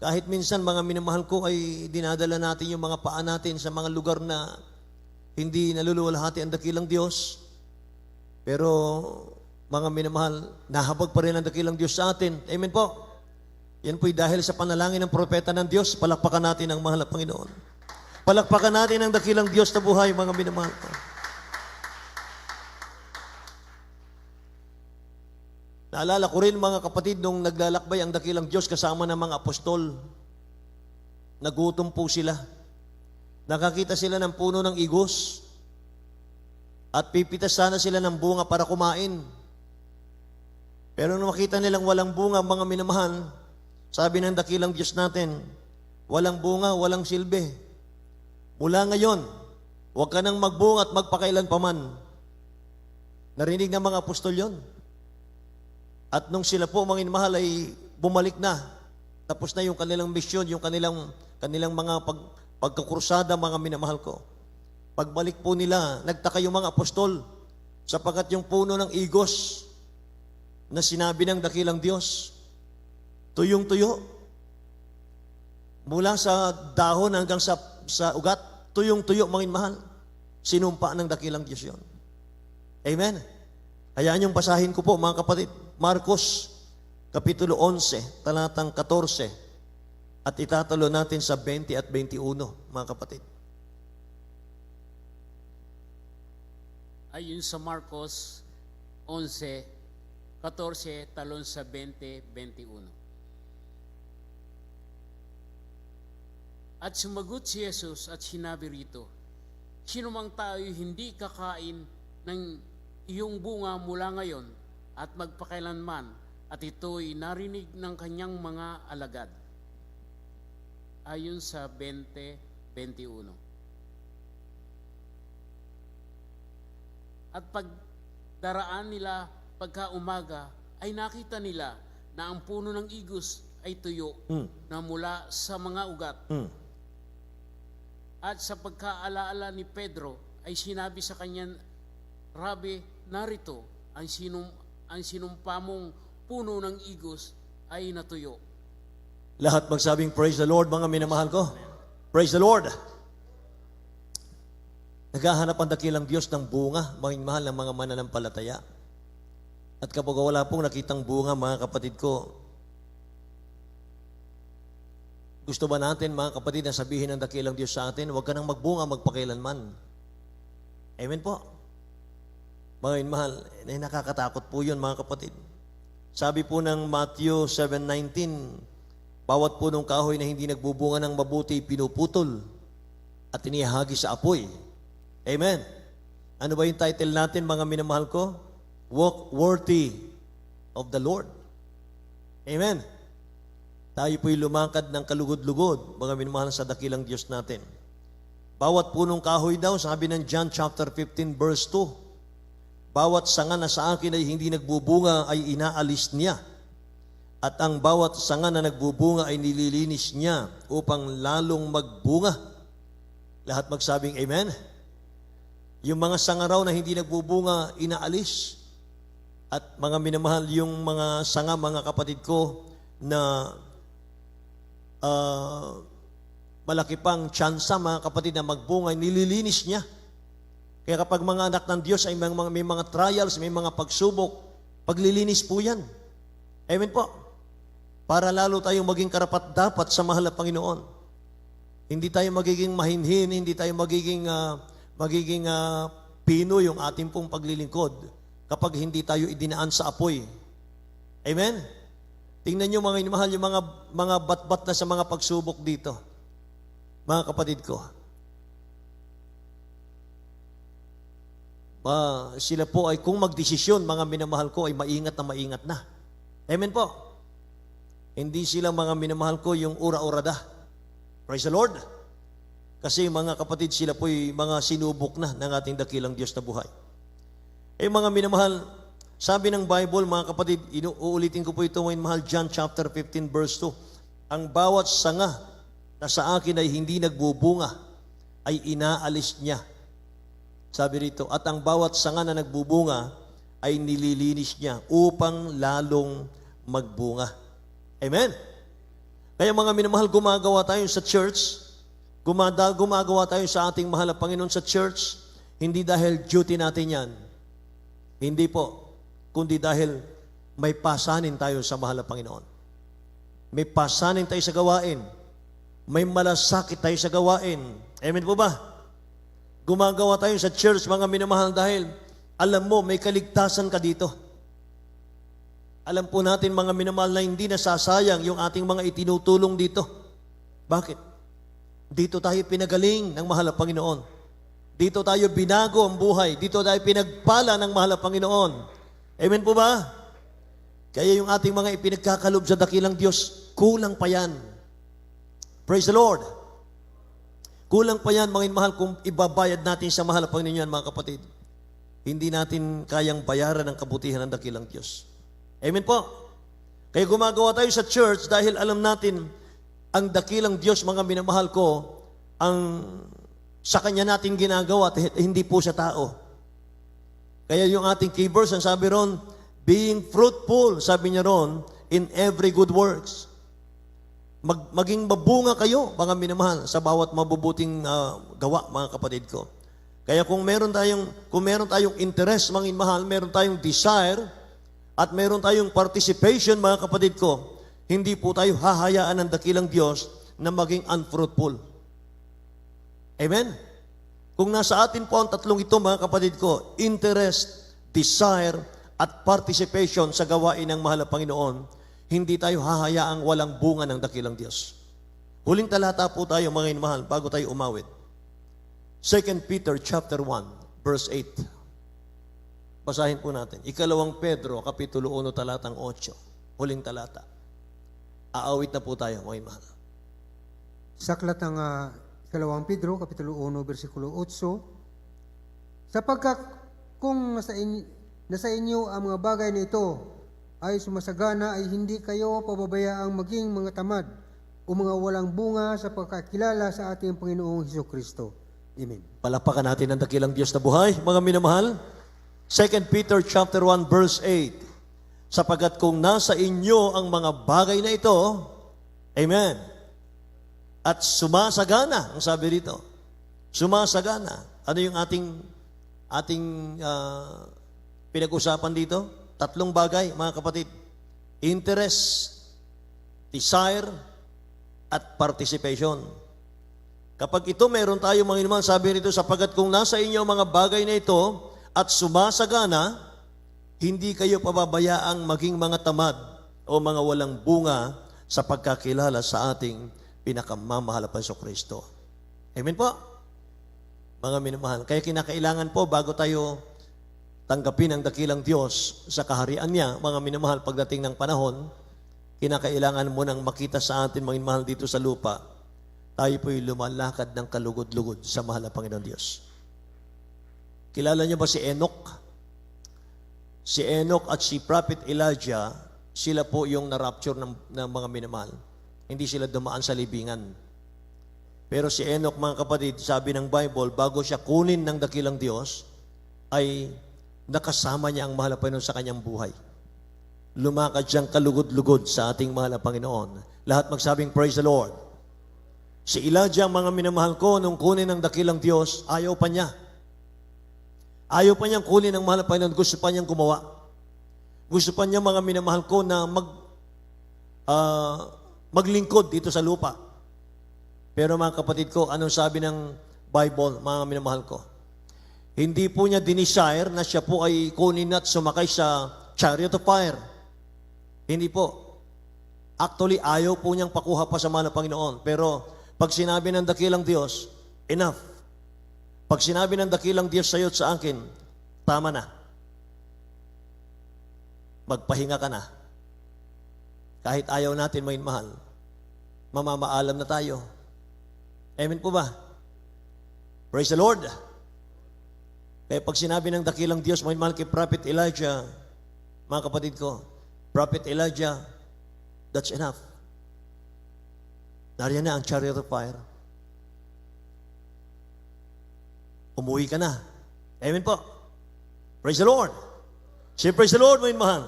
Kahit minsan mga minamahal ko ay dinadala natin yung mga paa natin sa mga lugar na hindi naluluwalhati ang dakilang Diyos. Pero mga minamahal, nahabag pa rin ang dakilang Diyos sa atin. Amen po. Yan po'y dahil sa panalangin ng propeta ng Diyos, palakpakan natin ang mahal na Panginoon. Palakpakan natin ang dakilang Diyos na buhay, mga minamahal ko. Naalala ko rin, mga kapatid, nung naglalakbay ang dakilang Diyos kasama ng mga apostol, nagutom po sila. Nakakita sila ng puno ng igos at pipitas sana sila ng bunga para kumain. Pero nung makita nilang walang bunga, mga minamahal, sabi ng dakilang Diyos natin, walang bunga, walang silbi. Mula ngayon, huwag ka nang magbunga at magpakailan paman. Narinig ng mga apostol yon. At nung sila po, mga minamahal, ay bumalik na. Tapos na yung kanilang misyon, yung kanilang mga pagkakursada, mga minamahal ko. Pagbalik po nila, nagtaka yung mga apostol, sapagkat yung puno ng igos na sinabi ng dakilang Diyos, tuyong-tuyo. Mula sa dahon hanggang sa ugat, tuyong-tuyo, mga mahal. Sinumpa ng dakilang Diyos yun. Amen. Hayaan yung basahin ko po, mga kapatid. Marcos, Kapitulo 11, talatang 14. At itatalo natin sa 20 at 21, mga kapatid. Ayon sa Marcos 11, 14, talon sa 20, 21. At sumagot si Jesus at sinabi rito, sino mang tao'y hindi kakain ng iyong bunga mula ngayon at magpakailanman, at ito'y narinig ng kanyang mga alagad. Ayon sa 20:21. At pagdaraan nila pagka umaga, ay nakita nila na ang puno ng igos ay tuyo na mula sa mga ugat. At sa pagkaalaala ni Pedro, ay sinabi sa kanya, Rabi, narito ang sinumpa mong puno ng igos ay natuyo. Lahat magsabing, praise the Lord, mga minamahal ko. Praise the Lord. Naghahanap ang dakilang Diyos ng bunga, mga mahal ng mga mananampalataya. At kapag wala pong nakitang bunga, mga kapatid ko, gusto ba natin, mga kapatid, na sabihin ng dakilang Diyos sa atin, huwag ka nang magbunga, magpakailanman. Amen po. Mga mahal, nakakatakot po yun, mga kapatid. Sabi po ng Matthew 7:19, bawat punong kahoy na hindi nagbubunga ng mabuti, pinuputol at inihahagi sa apoy. Amen. Ano ba yung title natin, mga minamahal ko? Walk worthy of the Lord. Amen. Tayo po'y lumakad ng kalugod-lugod, mga minamahal sa dakilang Diyos natin. Bawat punong kahoy daw, sabi ng John chapter 15 verse 2, bawat sanga na sa akin ay hindi nagbubunga ay inaalis niya. At ang bawat sanga na nagbubunga ay nililinis niya upang lalong magbunga. Lahat magsabing amen. Yung mga sanga raw na hindi nagbubunga, inaalis. At mga minamahal, yung mga sanga, mga kapatid ko, na malaki pang tsansa, mga kapatid, na magbunga, nililinis niya. Kaya kapag mga anak ng Diyos ay may mga trials, may mga pagsubok, paglilinis po yan. Amen po. Para lalo tayong maging karapat-dapat sa mahal na Panginoon. Hindi tayo magiging mahinhin, hindi tayo magiging pino yung ating pong paglilingkod kapag hindi tayo idinaan sa apoy. Amen? Tingnan nyo mga inamahal, yung mga bat-bat na sa mga pagsubok dito. Mga kapatid ko. Sila po ay kung magdesisyon, mga minamahal ko, ay maingat na. Amen po. Hindi sila mga minamahal ko yung ura-urada. Praise the Lord. Kasi mga kapatid, sila po ay mga sinubok na ng ating dakilang Diyos na buhay. Mga minamahal, sabi ng Bible, mga kapatid, uulitin ko po ito ngayon, mahal, John chapter 15 verse 2. Ang bawat sanga na sa akin ay hindi nagbubunga, ay inaalis niya. Sabi rito, at ang bawat sanga na nagbubunga, ay nililinis niya upang lalong magbunga. Amen? Kaya mga minamahal, gumagawa tayo sa church, gumagawa tayo sa ating mahal na Panginoon sa church, hindi dahil duty natin yan. Hindi po, kundi dahil may pasanin tayo sa mahal na Panginoon. May pasanin tayo sa gawain. May malasakit tayo sa gawain. Amen po ba? Gumagawa tayo sa church, mga minamahal, dahil alam mo, may kaligtasan ka dito. Alam po natin, mga minamahal, na hindi nasasayang yung ating mga itinutulong dito. Bakit? Dito tayo pinagaling ng mahal na Panginoon. Dito tayo binago ang buhay. Dito tayo pinagpala ng mahal na Panginoon. Amen po ba? Kaya yung ating mga ipinagkakalob sa dakilang Diyos, kulang pa yan. Praise the Lord. Kulang pa yan, mga mahal, kung ibabayad natin sa mahal na Panginoon yan, mga kapatid. Hindi natin kayang bayaran ang kabutihan ng dakilang Diyos. Amen po. Kaya gumagawa tayo sa church dahil alam natin ang dakilang Diyos, mga minamahal ko, ang sa Kanya natin ginagawa, hindi po sa tao. Kaya yung ating key verse, ang sabi ron, being fruitful, sabi niya ron, in every good works. Maging mabunga kayo, mga minamahal, sa bawat mabubuting gawa, mga kapatid ko. Kaya kung meron tayong interest, mga minamahal, meron tayong desire, at meron tayong participation, mga kapatid ko, hindi po tayo hahayaan ng dakilang Diyos na maging unfruitful. Amen? Kung nasa atin po ang tatlong ito, mga kapatid ko, interest, desire, at participation sa gawain ng mahal na Panginoon, hindi tayo hahayaang walang bunga ng dakilang Diyos. Huling talata po tayo, mga inmahal, bago tayo umawit. 2 Peter chapter 1, verse 8. Basahin po natin. 2 Pedro, Kapitulo 1, talatang 8. Huling talata. Aawit na po tayo, mga mahal. Sa aklat ng 2 Pedro, Kapitulo 1, versikulo 8, sapagkat kung nasa inyo ang mga bagay na ito ay sumasagana, ay hindi kayo pababayaang maging mga tamad o mga walang bunga sa pagkakilala sa ating Panginoong Hesukristo. Amen. Palapakan natin ang dakilang Diyos na buhay, mga minamahal. 2 Peter chapter 1 verse 8. Sapagkat kung nasa inyo ang mga bagay na ito, amen, at sumasagana, ang sabi rito, sumasagana. Ano yung ating pinag-usapan dito? Tatlong bagay, mga kapatid. Interest, desire, at participation. Kapag ito meron tayo, mga inuman, sabi rito, sapagkat kung nasa inyo ang mga bagay na ito, at sumasagana, hindi kayo pababayaang maging mga tamad o mga walang bunga sa pagkakilala sa ating pinakamamahal na Jesucristo. Amen po? Mga minamahal. Kaya kinakailangan po, bago tayo tanggapin ang dakilang Diyos sa kaharian niya, mga minamahal, pagdating ng panahon, kinakailangan mo nang makita sa atin, mga minamahal, dito sa lupa, tayo po'y lumalakad ng kalugod-lugod sa mahal na Panginoon Diyos. Kilala niyo ba si Enoch? Si Enoch at si Prophet Elijah, sila po yung na-rapture ng mga minamahal. Hindi sila dumaan sa libingan. Pero si Enoch, mga kapatid, sabi ng Bible, bago siya kunin ng dakilang Diyos, ay nakasama niya ang mahal na Panginoon sa kanyang buhay. Lumakad siyang kalugod-lugod sa ating mahal na Panginoon. Lahat magsabing, praise the Lord. Si Elijah, mga minamahal ko, nung kunin ng dakilang Diyos, ayaw pa niya. Ayaw pa niyang kunin ng mahal na Panginoon, gusto pa niyang gumawa. Gusto pa niya, mga minamahal ko, na maglingkod dito sa lupa. Pero mga kapatid ko, anong sabi ng Bible, mga minamahal ko? Hindi po niya dinesire na siya po ay kunin at sumakay sa chariot of fire. Hindi po. Actually, ayaw po niyang pakuha pa sa mahal na Panginoon. Pero pag sinabi ng dakilang Diyos, enough. Pag sinabi ng dakilang Diyos sa'yo at sa akin, tama na. Magpahinga ka na. Kahit ayaw natin maging mahal, mamamaalam na tayo. Amen po ba? Praise the Lord. Kaya pag sinabi ng dakilang Diyos, maging mahal kay Prophet Elijah, mga kapatid ko, Prophet Elijah, that's enough. Nariyan na ang chariot of fire. Umuwi ka na. Amen po. Praise the Lord. Say, praise the Lord, mga mahal.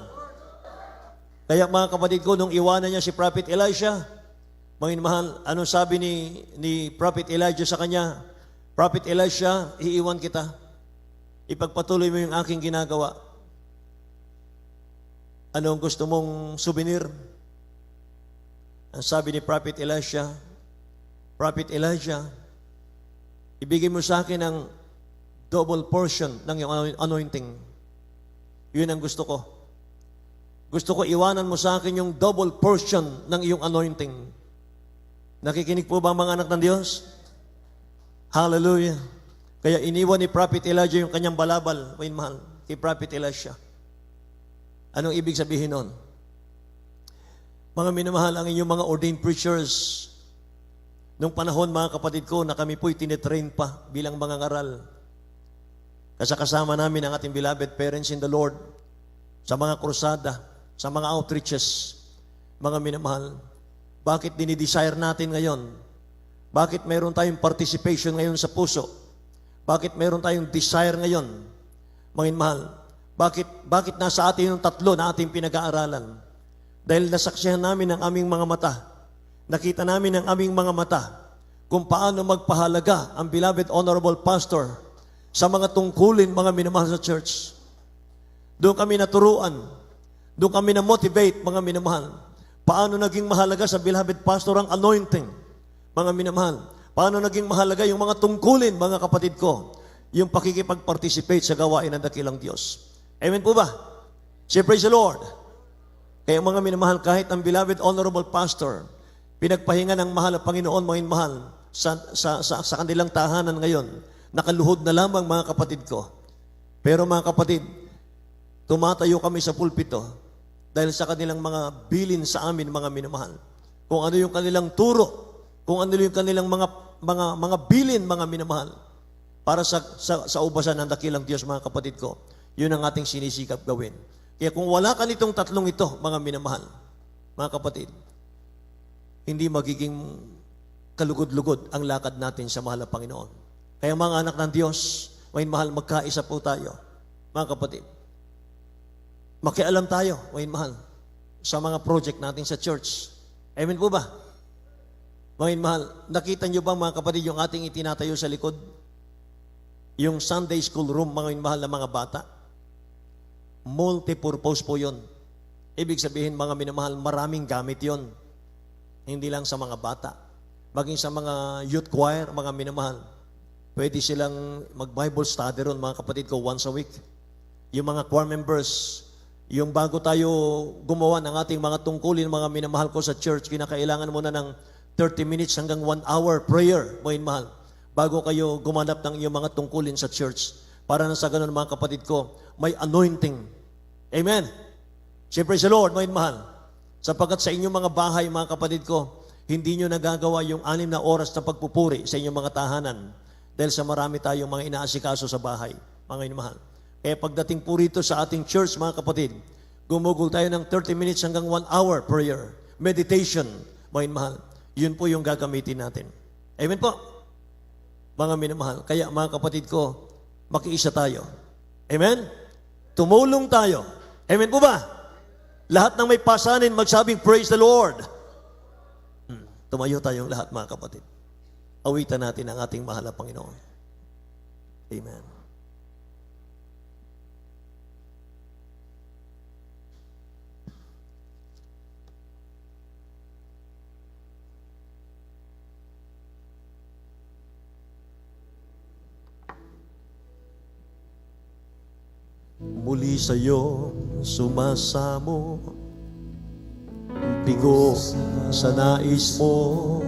Kaya mga kapatid ko, nung iwanan niya si Prophet Elisha, mga mahal, anong sabi ni Prophet Elijah sa kanya? Prophet Elisha, iiwan kita. Ipagpatuloy mo yung aking ginagawa. Anong gusto mong souvenir? Ang sabi ni Prophet Elijah, ibigay mo sa akin ang double portion ng iyong anointing. Yun ang gusto ko. Gusto ko iwanan mo sa akin yung double portion ng iyong anointing. Nakikinig po ba ang mga anak ng Diyos? Hallelujah. Kaya iniwan ni Prophet Elijah yung kanyang balabal, may mahal, kay Prophet Elisha. Anong ibig sabihin nun? Mga minamahal, ang inyong mga ordained preachers, nung panahon, mga kapatid ko, na kami po'y tinetrain pa bilang mga ngaral. Kasama namin ang ating beloved parents in the Lord, sa mga krusada, sa mga outreaches, mga minamahal. Bakit dinidesire natin ngayon? Bakit mayroon tayong participation ngayon sa puso? Bakit mayroon tayong desire ngayon? Mga mahal, bakit nasa atin yung tatlo na ating pinag-aaralan? Dahil nasaksihan namin ang aming mga mata. Nakita namin ang aming mga mata kung paano magpahalaga ang beloved honorable pastor sa mga tungkulin, mga minamahal sa church. Doon kami naturuan. Doon kami na-motivate, mga minamahal. Paano naging mahalaga sa beloved pastor ang anointing, mga minamahal. Paano naging mahalaga yung mga tungkulin, mga kapatid ko, yung pakikipag-participate sa gawain ng dakilang Diyos. Amen po ba? Say, praise the Lord. Kaya mga minamahal, kahit ang beloved honorable pastor, pinagpahinga ng mahal na Panginoon, mga mahal, sa kanilang tahanan ngayon, nakaluhod na lamang, mga kapatid ko. Pero mga kapatid, tumatayo kami sa pulpito dahil sa kanilang mga bilin sa amin, mga minamahal. Kung ano yung kanilang turo, kung ano yung kanilang mga bilin, mga minamahal, para sa ubasan ng dakilang Diyos, mga kapatid ko. Yun ang ating sinisikap gawin. Kaya kung wala ka nitong tatlong ito, mga minamahal, mga kapatid, hindi magiging kalugod-lugod ang lakad natin sa mahal na Panginoon. Kaya mga anak ng Diyos, may mahal, magkaisa po tayo, mga kapatid. Makialam tayo, may mahal, sa mga project natin sa church. Amen po ba? Mga mahal, nakita nyo ba, mga kapatid, yung ating itinatayo sa likod? Yung Sunday school room, mga mahal na mga bata. Multi-purpose po yun. Ibig sabihin, mga minamahal, maraming gamit yon. Hindi lang sa mga bata. Maging sa mga youth choir, mga minamahal. Pwede silang mag-Bible study ron, mga kapatid ko, once a week. Yung mga choir members, yung bago tayo gumawa ng ating mga tungkulin, mga minamahal ko sa church, kinakailangan muna ng 30 minutes hanggang 1 hour prayer, mga minamahal, bago kayo gumanap ng iyong mga tungkulin sa church. Para na sa ganun, mga kapatid ko, may anointing. Amen. Say, praise the Lord, mga minamahal. Sapagkat sa inyong mga bahay, mga kapatid ko, hindi nyo nagagawa yung 6 na oras na pagpupuri sa inyong mga tahanan dahil sa marami tayong mga inaasikaso sa bahay, mga minamahal. Kaya pagdating po rito sa ating church, mga kapatid, Gumugol tayo ng 30 minutes hanggang 1 hour prayer. Meditation, mga mahal. Yun po yung gagamitin natin. Amen po. Mga minamahal. Kaya mga kapatid ko, makiisa tayo. Amen? Tumulong tayo. Amen po ba? Lahat ng may pasanin, magsabing, praise the Lord. Tumayo tayong lahat mga kapatid. Awitan natin ang ating mahal na Panginoon. Amen. Muli sa'yo sumasamo ang bigo sa nais mo,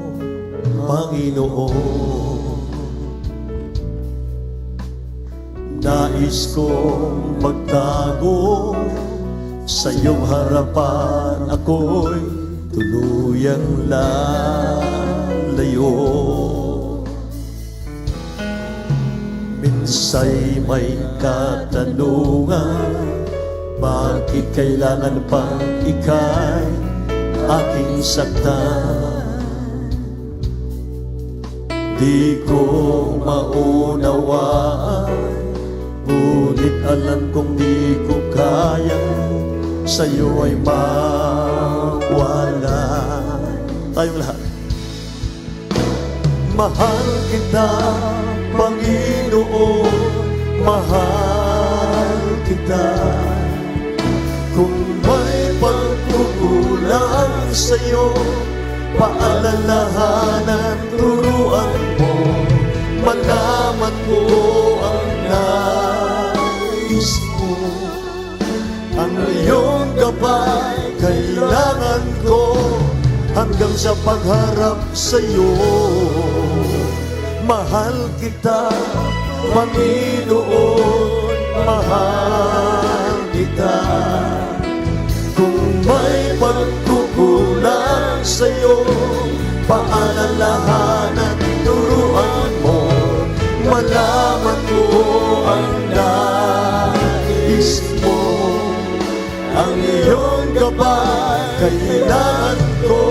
Panginoon. Nais kong magtago sa iyong harapan, ako'y tuluyang lalayo. Minsa'y may katanungan, bakit kailangan pang ika'y aking saktan? Di ko maunawaan, ngunit alam kong di ko kayang sa'yo ay mawala. Tayong lahat. Mahal kita, Panginoon, mahal kita. Kung may pagkukulang sa'yo, paalalahanan, turuan mo, malaman mo ang nais mo. Ang iyong gabay, kailangan ko hanggang sa pagharap sa'yo. Mahal kita, Panginoon, mahal kita. Kung may pagkukulang sa'yo, paalalahanan, turuan mo, malaman mo ang nais mo. Ang iyong gabay, kailangan ko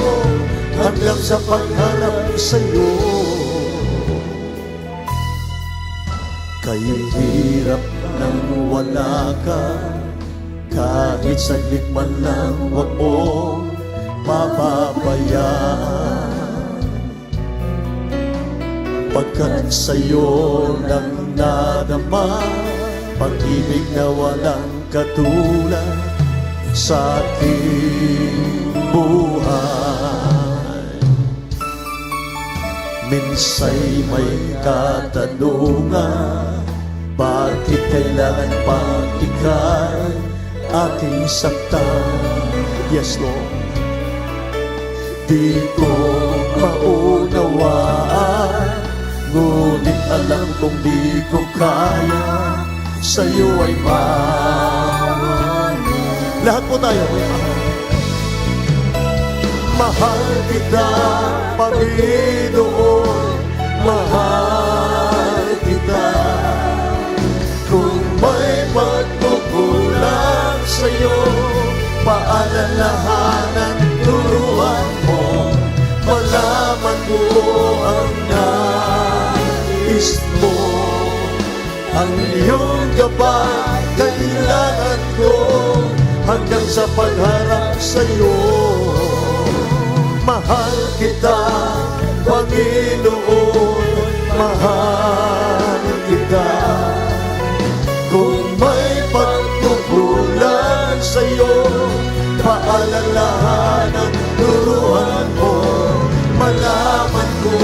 hanggang sa pagharap sa'yo. Kay hirap nang wala ka, kahit saglit man lang huwag mong papabayaan. Pagkat sa'yo nang nadama, pag-ibig na walang katulad sa aking buhay. Minsa'y may katanungan, bakit kailangan pa ika'y aking saktan? Yes, Lord. Di ko maunawaan, ngunit alam kong di ko kaya sa'yo ay lahat po tayo. Mahal kita, Panginoon, mahal kita. Kung may pagkukulang sa'yo, paalalahanan, turuan mo, malaman mo ang nais mo. Ang iyong gabay, kailangan ko hanggang sa pagharap sa'yo. Mahal kita, Panginoon, mahal kita. Kung may pagkukulang sa'yo, paalalahanan, turuan mo, malaman ko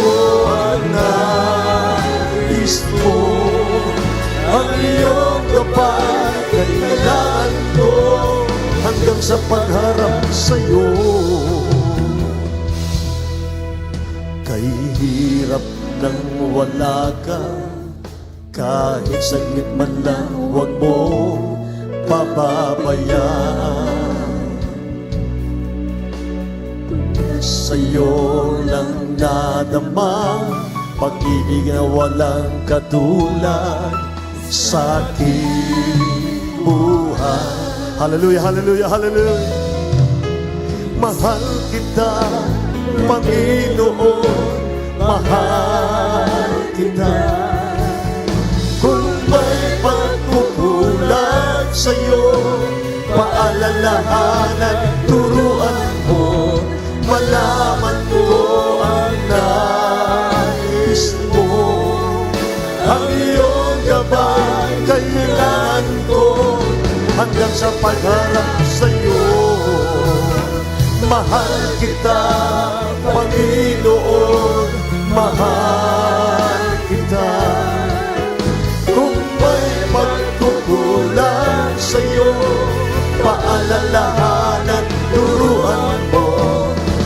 ang nais mo. Ang iyong gabay, kailangan ko hanggang sa pagharap sa'yo. Kay hirap nang wala ka, kahit saglit man lang huwag mo papabayaan. Sa'yo lang nadama, pag-ibig na walang katulad sa aking buhay. Hallelujah, hallelujah, hallelujah. Mahal kita, Panginoon, mahal kita. Kung may pagkukulang sa'yo, paalalahanan, turuan mo, malaman mo ang nais mo. Ang iyong gabay, kailangan ko, hanggang sa pagharap sa'yo. Mahal kita, Panginoon, mahal kita. Kung may pagkukulang sa'yo, paalalahanan, turuan mo,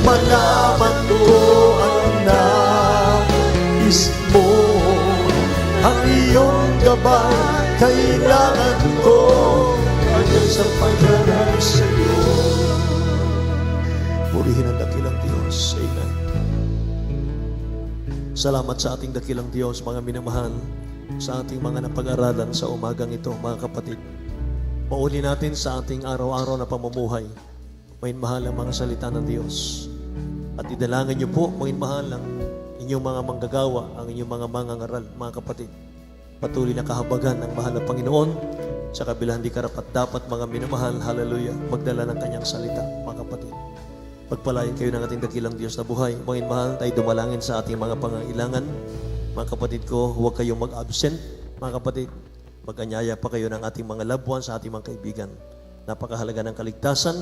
malaman mo ang nais mo. Ang iyong gabay, kailangan ko, hanggang sa pagharap sa'yo. Purihin ang dakilang Diyos. Amen. Salamat sa ating dakilang Diyos, mga minamahal, sa ating mga napag-aralan sa umagang ito, mga kapatid. Mauli natin sa ating araw-araw na pamumuhay. Mahal ang mga salita ng Diyos. At idalangin niyo po, mahal ang inyong mga manggagawa, ang inyong mga mangangaral, mga kapatid. Patuloy na kahabagan ng mahal na Panginoon sa kabila hindi karapat dapat, mga minamahal, hallelujah, magdala ng kanyang salita, mga kapatid. Pagpalain kayo ng ating dakilang Diyos na buhay. Mga mahal, tayo dumalangin sa ating mga pangailangan. Mga kapatid ko, huwag kayong mag-absent. Mga kapatid, mag-anyaya pa kayo ng ating mga loved ones, sa ating mga kaibigan. Napakahalaga ng kaligtasan.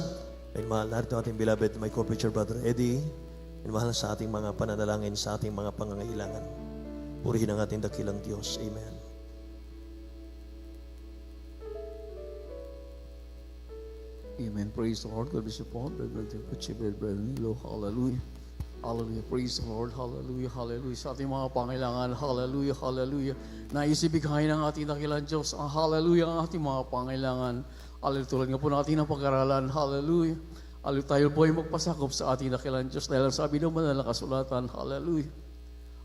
Mga mahal, narito ating beloved, my co-preacher brother Eddie. Mga mahal, sa ating mga pananalangin, sa ating mga pangangailangan. Purihin ang ating dakilang Diyos. Amen. Amen. Praise the Lord. God bless you po. Brother Nilo. Hallelujah. Hallelujah. Praise the Lord. Hallelujah. Hallelujah. Sa ating mga pangailangan. Hallelujah. Hallelujah. Naisibigay ng ating dakilang Diyos. Hallelujah. Ang ating mga pangailangan. Hallelujah. Tulad nga po natin ang pag-aralan. Hallelujah. Hallelujah. Tayo po ay magpasakop sa ating dakilang Diyos. Dahil sabi ng madalang kasulatan. Hallelujah.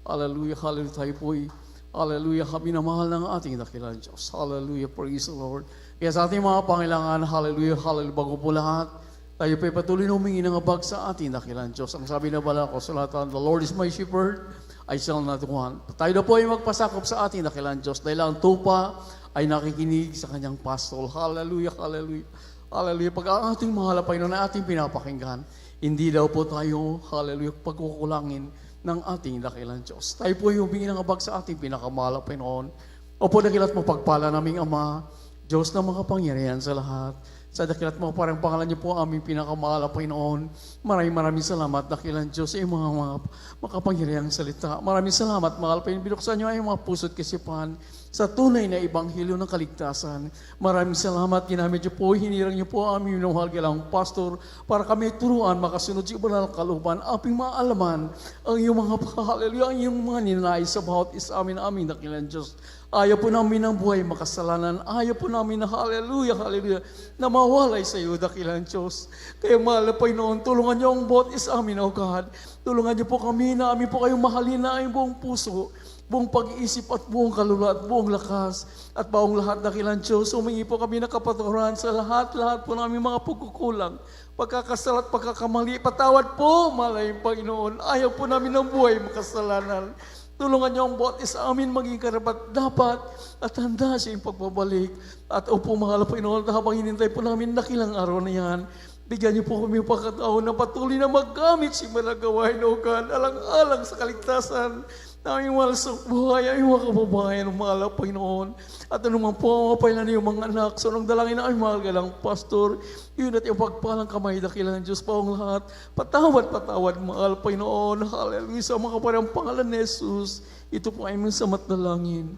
Hallelujah. Hallelujah. Tayo po ay hallelujah, kami na mahal ng ating dakilang Diyos. Hallelujah, praise the Lord. Kaya sa ating mga pangailangan, hallelujah, hallelujah, bago po lahat, tayo pa patuloy na humingi ng abag sa ating dakilang Diyos. Ang sabi na bala ko, salatan, the Lord is my shepherd, I shall not want. Tayo na po ay magpasakop sa ating dakilang Diyos dahil ang tupa ay nakikinig sa kanyang pastol. Hallelujah, hallelujah, hallelujah. Pag ang ating mahal na Panginoon na ating pinapakinggan, hindi daw po tayo, hallelujah, pagkukulangin ng ating dakilang Diyos. Tayo po yung humingi ng abag sa ating pinakamahal na Panginoon. Opo, dakilat mo pagpala naming Ama, Diyos na makapangyarihan sa lahat. Sa dakilat mo parang pangalan niyo po aming pinakamahal na Panginoon. Maraming salamat, dakilang Diyos, sa mga makapangyarihang salita. Maraming salamat, mahal Panginoon. Binuksan niyo ay mga puso't kasipan sa tunay na ebanghelyo ng kaligtasan. Maraming salamat, ginamit niyo po, hinirang niyo po aming minamahal galang pastor para kami turuan, makasunod sa banal na kalooban, aping maalaman ang iyong mga hallelujah, ang iyong mga ninais sa bawat isa aming dakilang Diyos. Ayaw po namin ng buhay makasalanan. Ayaw po namin na hallelujah, hallelujah, na mawalay sa iyo, dakilang Diyos. Kaya mahal na Panginoon, tulungan niyo ang bawat isa amin, O God. Tulungan niyo po kami na amin po kayong mahalin na ang buong puso, buong pag-iisip at buong kaluluwa at buong lakas at buong lahat, dakilang Diyos. Humingi po kami ng kapatawaran sa lahat po namin mga pagkukulang, pagkakasala at pagkakamali. Patawad po, malayong Panginoon. Ayaw po namin ng buhay makasalanan. Tulungan niyo ang bawat isa amin maging karapat dapat at handa sa iyong pagbabalik. At opo, mahal na Panginoon, habang hinintay po namin dakilang araw na yan, bigyan niyo po kami pagkataon na patuloy na maggamit si managawain, O God, alang-alang sa kaligtasan na aming mahal sa buhay, ay mga kababayan ng mahal na Panginoon. At anuman po ang mapailan niyo mga anak, so nang dalangin na ay mahal galang pastor, yun at yung pagpalang kamay dakilang Diyos pa ang lahat. Patawad, mahal Panginoon, hallelujah, sa mga parang pangalan ni Jesus. Ito po ay sa matdalangin.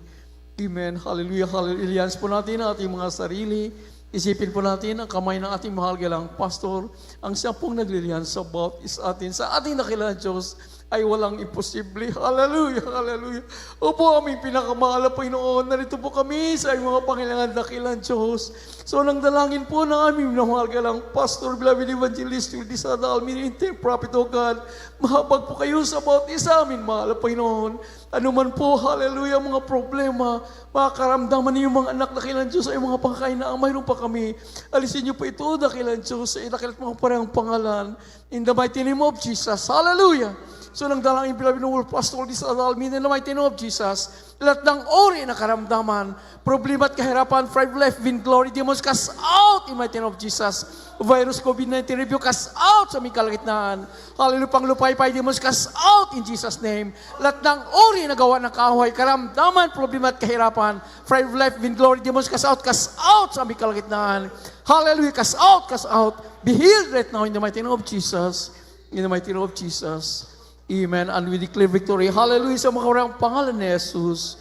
Amen, hallelujah, hallelujah. Iliyans po natin ang ating mga sarili. Isipin po natin ang kamay ng ating mahal galang pastor, ang siya pong naglilihan sa bawat isa atin, sa ating dakilang Diyos, ay walang imposible. Hallelujah, hallelujah. Opo, aming pinakamahal na Panginoon, narito po kami sa iyong mga pangailangan dakilang Diyos. So, nang dalangin po ng aming minamahal ka lang, Pastor, beloved evangelist, with this Almin, prophet of God, mahabag po kayo sa bawat isa amin, mahal na Panginoon. Ano man po, hallelujah, mga problema, makaramdaman niyo mga anak dakilang Diyos ay mga pangkainaan, mayroon pa kami. Alisin niyo po ito, dakilang Diyos, sa dakilat mga parehong pangalan. In the mighty name of Jesus, hallelujah. So nang dalangin beloved ng World Pastor this Almin, in the mighty name of Jesus, lahat ng ori na karamdaman, problema at kahirapan, pride, life, vainglory, demons, cast out in the mighty name of Jesus. Virus, COVID-19, rebuke, cast out sa aming kalagitnaan. Hallelujah, panglupay-pay, demons, cast out in Jesus' name. Lahat ng ori na gawa ng kaaway, karamdaman, problema at kahirapan, pride, life, vainglory, demons, cast out sa aming kalagitnaan. Hallelujah, cast out. Be healed right now in the mighty name of Jesus. In the mighty name of Jesus. Amen. And we declare victory. Hallelujah sa makarang pangalan ni Jesus.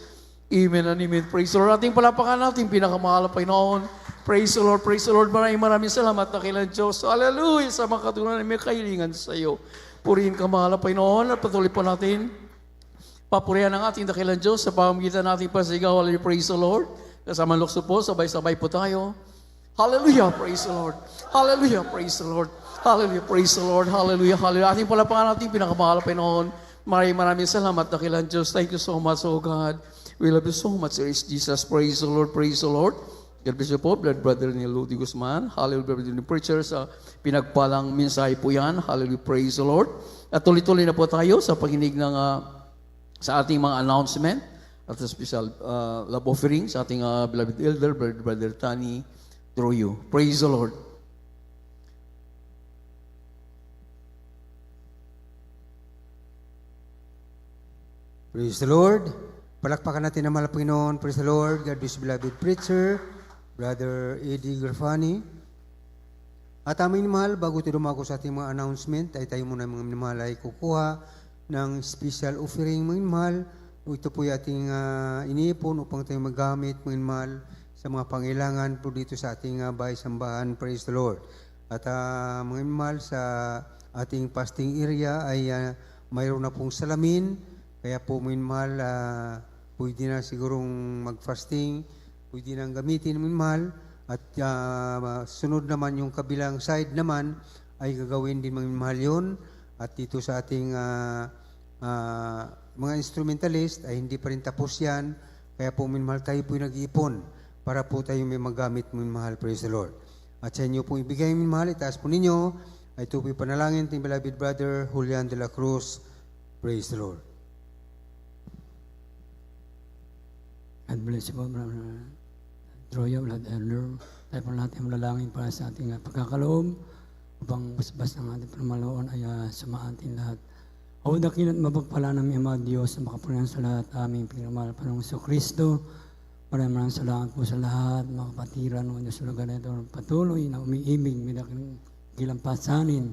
Amen and amen. Praise the Lord. Ating palapakan natin pinakamahal na Panginoon. Praise the Lord. Praise the Lord. Maraming salamat na kailan Diyos. Hallelujah sa mga katunan na may kahilingan sa iyo. Purihin ka mahal na Panginoon at patuloy po natin papurihan ang ating dakilang Diyos sa pamamagitan nating pasigaw. Hallelujah. Praise the Lord. Kasama lukso po, sabay-sabay po tayo. Hallelujah. Praise the Lord. Hallelujah. Praise the Lord. Hallelujah, praise the Lord, hallelujah, hallelujah. Ating palapakan natin pinakamahal na Panginoon. Maraming salamat dakilang Diyos. Thank you so much, oh God. We love you so much, Jesus. Praise the Lord, praise the Lord. God bless you po, blood brother ni Ludi Guzman. Hallelujah, brother ni preacher sa pinagpalang mensahe po yan. Hallelujah, praise the Lord. At tuloy-tuloy na po tayo sa pakinig ng sa ating mga announcement at sa special love offering sa ating beloved elder, brother Tani Troyo. Praise the Lord. Praise the Lord. Palakpakan natin ang mahal na Panginoon. Praise the Lord. God bless beloved preacher, Brother Eddie Garfani. At aming mahal, bago tayo dumako sa ating mga announcement, ay tayo muna mga minamahal ay kukuha ng special offering mga minamahal. Ito po yung ating iniipon upang tayo magamit mga minamahal sa mga pangailangan po dito sa ating bahay-sambahan. Praise the Lord. At mga minamahal, sa ating fasting area ay mayroon na pong salamin. Kaya po minamahal, pwede na sigurong mag-fasting, pwede nang gamitin minamahal. At sunod naman yung kabilang side naman ay gagawin din minamahal yun. At dito sa ating mga instrumentalist ay hindi pa rin tapos yan. Kaya po minamahal tayo po nag-iipon para po tayo may magamit minamahal. Praise the Lord. At sa inyo po ibigay minamahal, itaas po ninyo ay ito po panalangin ting beloved brother Julian de la Cruz. Praise the Lord. God bless you po, Brother Troyo, Blood Elder. Tayo po natin malalangin para sa ating pagkakaloob upang basbas ang ating pamaloon ay sumaatin lahat. O dakilat mapagpala namin ang mga Diyos na makapurihan sa lahat aming pinamahal Panginoong Kristo. Maraming salamat po sa lahat, mga kapatiran o Diyos sa lugar na ito patuloy na umiibig, may gilampasanin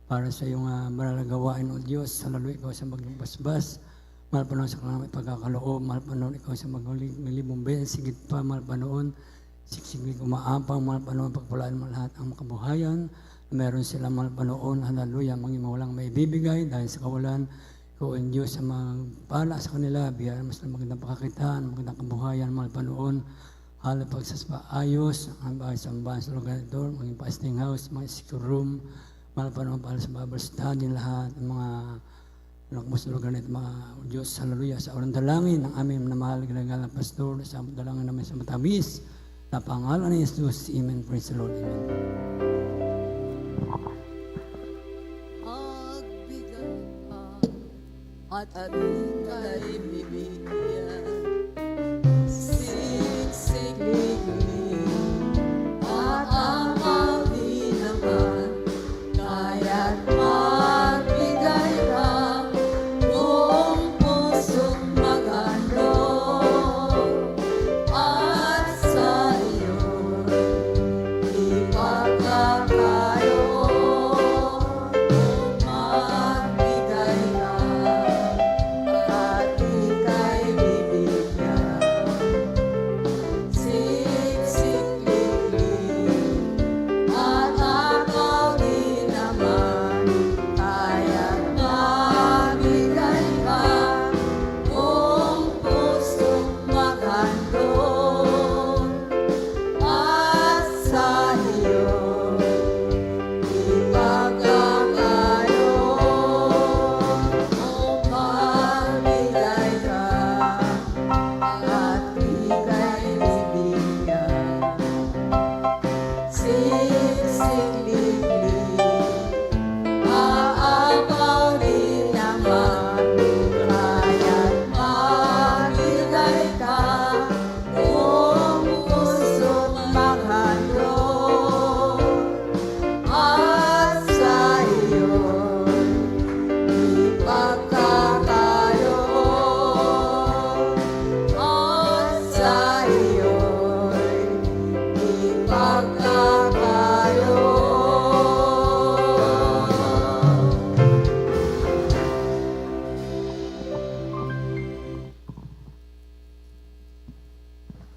para sa iyong malalagawain o Diyos. Sa lalo ikaw sa magbasbas. Mahal pa noon sa kanamay pagkakaloob, mahal pa noon ikaw sa maglibong ben, sigit pa, mahal pa noon, siksig umaapang, mahal pa noon pagpulaan mo lahat ang makabuhayan, meron sila mahal pa noon, hallelujah, mga walang may bibigay dahil sa kawalan, ikaw ang Diyos sa magpala sa kanila, biyaan mas na magandang pakakitaan, magandang kabuhayan, mahal pa noon, halos pagsaspaayos, ang bahay sa ambahan sa lugar ito, maging fasting house, mga secure room, mahal pa noon para sa Bible study, lahat, ang mga nakabos sa lugar nito, mga Diyos, hallelujah, sa orang dalangin ng aming namahal ginagalang pastor, sa dalangin namin sa matamis, na pangalan ni Jesus, amen, praise the Lord, amen. Magbigay ka at ating kay bibigyan, siksik-liklik at ang aking naman, kaya't magbigay ka. Ating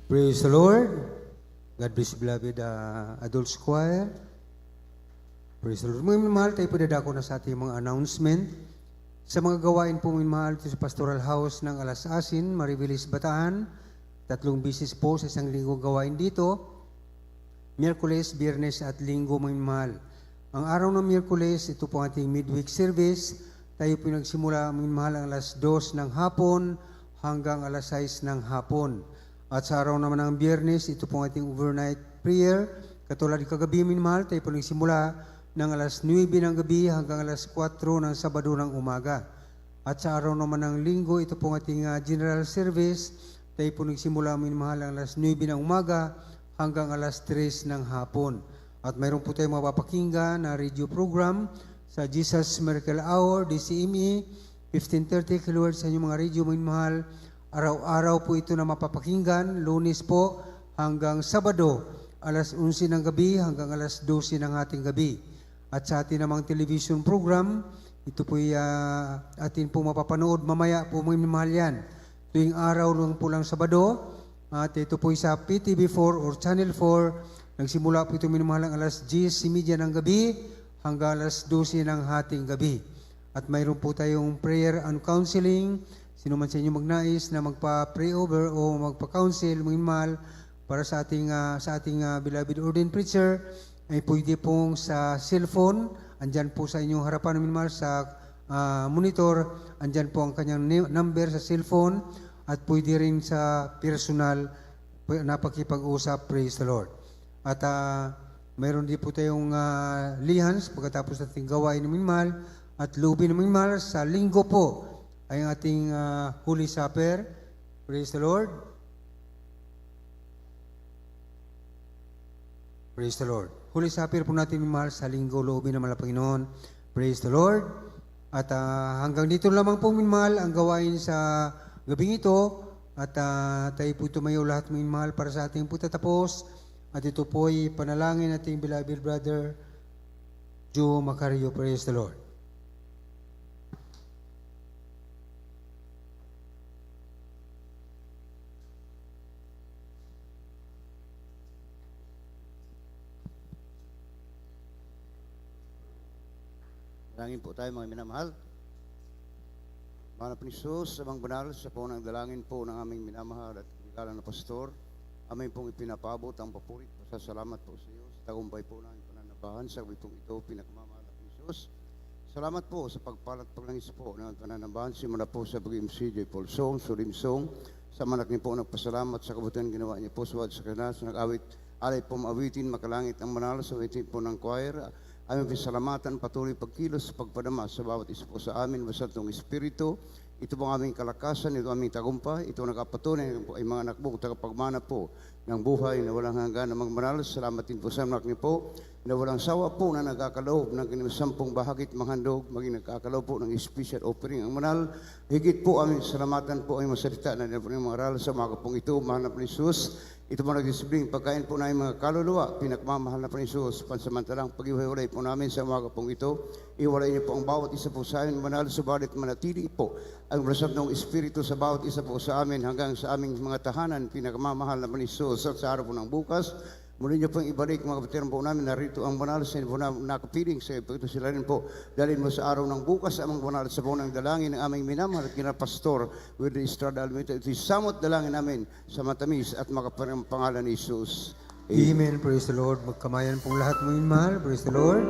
Praise the Lord. God bless you, beloved adult choir. Praise the Lord. Mga minamahal, tayo po dadako na sa ating mga announcement. Sa mga gawain po minamahal ito sa Pastoral House ng Alas Asin, Maribilis, Bataan. 3 bisis po sa isang linggo gawain dito. Miyerkules, Biyernes at Linggo minamahal. Ang araw ng Miyerkules, ito po ating midweek service. Tayo po nagsimula minamahal ang alas 2 ng hapon hanggang alas 6 ng hapon. At sa araw naman ng Biyernes, ito po ang ating overnight prayer. Katulad kagabi minamahal, tayo po nagsimula ng alas 9 ng gabi hanggang alas 4 ng Sabado ng umaga. At sa araw naman ng Linggo, ito po ang ating general service. Tayo po nagsimula minamahal ang alas 9 ng umaga hanggang alas 3 ng hapon. At mayroon po tayong mapapakinggan na radio program sa Jesus Miracle Hour, DCME, 1530 kHz sa inyong mga radio minamahal. Araw-araw po ito na mapapakinggan, Lunes po hanggang Sabado, alas 11 ng gabi hanggang alas 12 ng ating gabi. At sa ating namang television program, ito po atin po mapapanood mamaya po mga minamahal yan. Tuwing araw lang po lang Sabado, at ito po sa PTV4 or Channel 4, nagsimula po ito minamahal ang alas 10:30 ng gabi hanggang alas 12 ng hating gabi. At mayroon po tayong prayer and counseling. Sino man sa inyo magnais na magpa-pray over o magpa-counsel, minamahal, para sa ating beloved ordained preacher, ay pwede pong sa cellphone, andyan po sa inyong harapan minamahal sa monitor, andyan po ang kanyang number sa cellphone, at pwede rin sa personal na pakipag-usap. Praise the Lord. At mayroon din po tayong lihans pagkatapos nating gawain ng minamahal at lubin ng minamahal sa linggo po ay ang ating Holy Supper. Praise the Lord. Praise the Lord. Holy Supper po natin minamahal sa linggo, loobin naman ng Panginoon. Praise the Lord. At hanggang dito lamang po minamahal ang gawain sa gabing ito. At tayo po tumayo lahat minamahal para sa ating putatapos. At ito po ay panalangin ating beloved brother Joe Macario. Praise the Lord. Dalangin po tayo mga minamahal. Mahal na Panginoon, amang banal sa punang dalangin po ng aming minamahal at kabigalan na pastor, aming pong ipinapabot ang papurit. Salamat po sa iyo sa tagumpay po ng pananabahan sa gabi pong ito, pinakamamahal na Panginoon. Salamat po sa pagpalat paglangis po ng pananabahan, simula po sa Bagim CJ Polsong, Sulimsong, sa manak niyo po nagpasalamat sa kabutihan ginawa niyo po sa kanas, nag-awit, alay po maawitin, makalangit ang manalo sa awitin po ng choir. Aming pisalamatan, patuloy pagkilos, pagpadama sa bawat isa po sa amin, basta itong Espiritu. Ito po ang aming kalakasan, ito ang aming tagumpay, ito ang nakapatunay ay mga anak po, tagapagmana po ng buhay na walang hanggan na magmanalo. Salamat din po sa anak niyo po, na walang sawa po na nagkakaloob ng kinisampung bahagit manghandog, maging nagkakaloob po ng special offering. Ang manal, higit po aming salamatan po ay masalita na nila po ng mga aral sa mga kapong ito, mahal na Jesus. Ito po nagdisibling pagkain po namin mga kaluluwa, pinakmamahal na po ni Jesus, pansamantalang pag-iwalay po namin sa mga kapong ito. Iwalay niyo po ang bawat isa po sa amin, manalo subalit manatili po ang rasab ng Espiritu sa bawat isa po sa amin hanggang sa aming mga tahanan, pinakmamahal na po ni Jesus. At sa araw po ng bukas, muli niyo pong ibalik mga kapatiran po namin, narito ang banal sa inyo po na nakapiling sa ito sila rin po. Dalhin mo sa araw ng bukas, amang banal sa punang dalangin ng aming minamahal at kinapastor with the Estrada Almita. Ito samot dalangin namin sa matamis at makaparang pangalan ni Jesus. Amen. Praise the Lord. Magkamayan pong lahat mo mahal. Praise the Lord.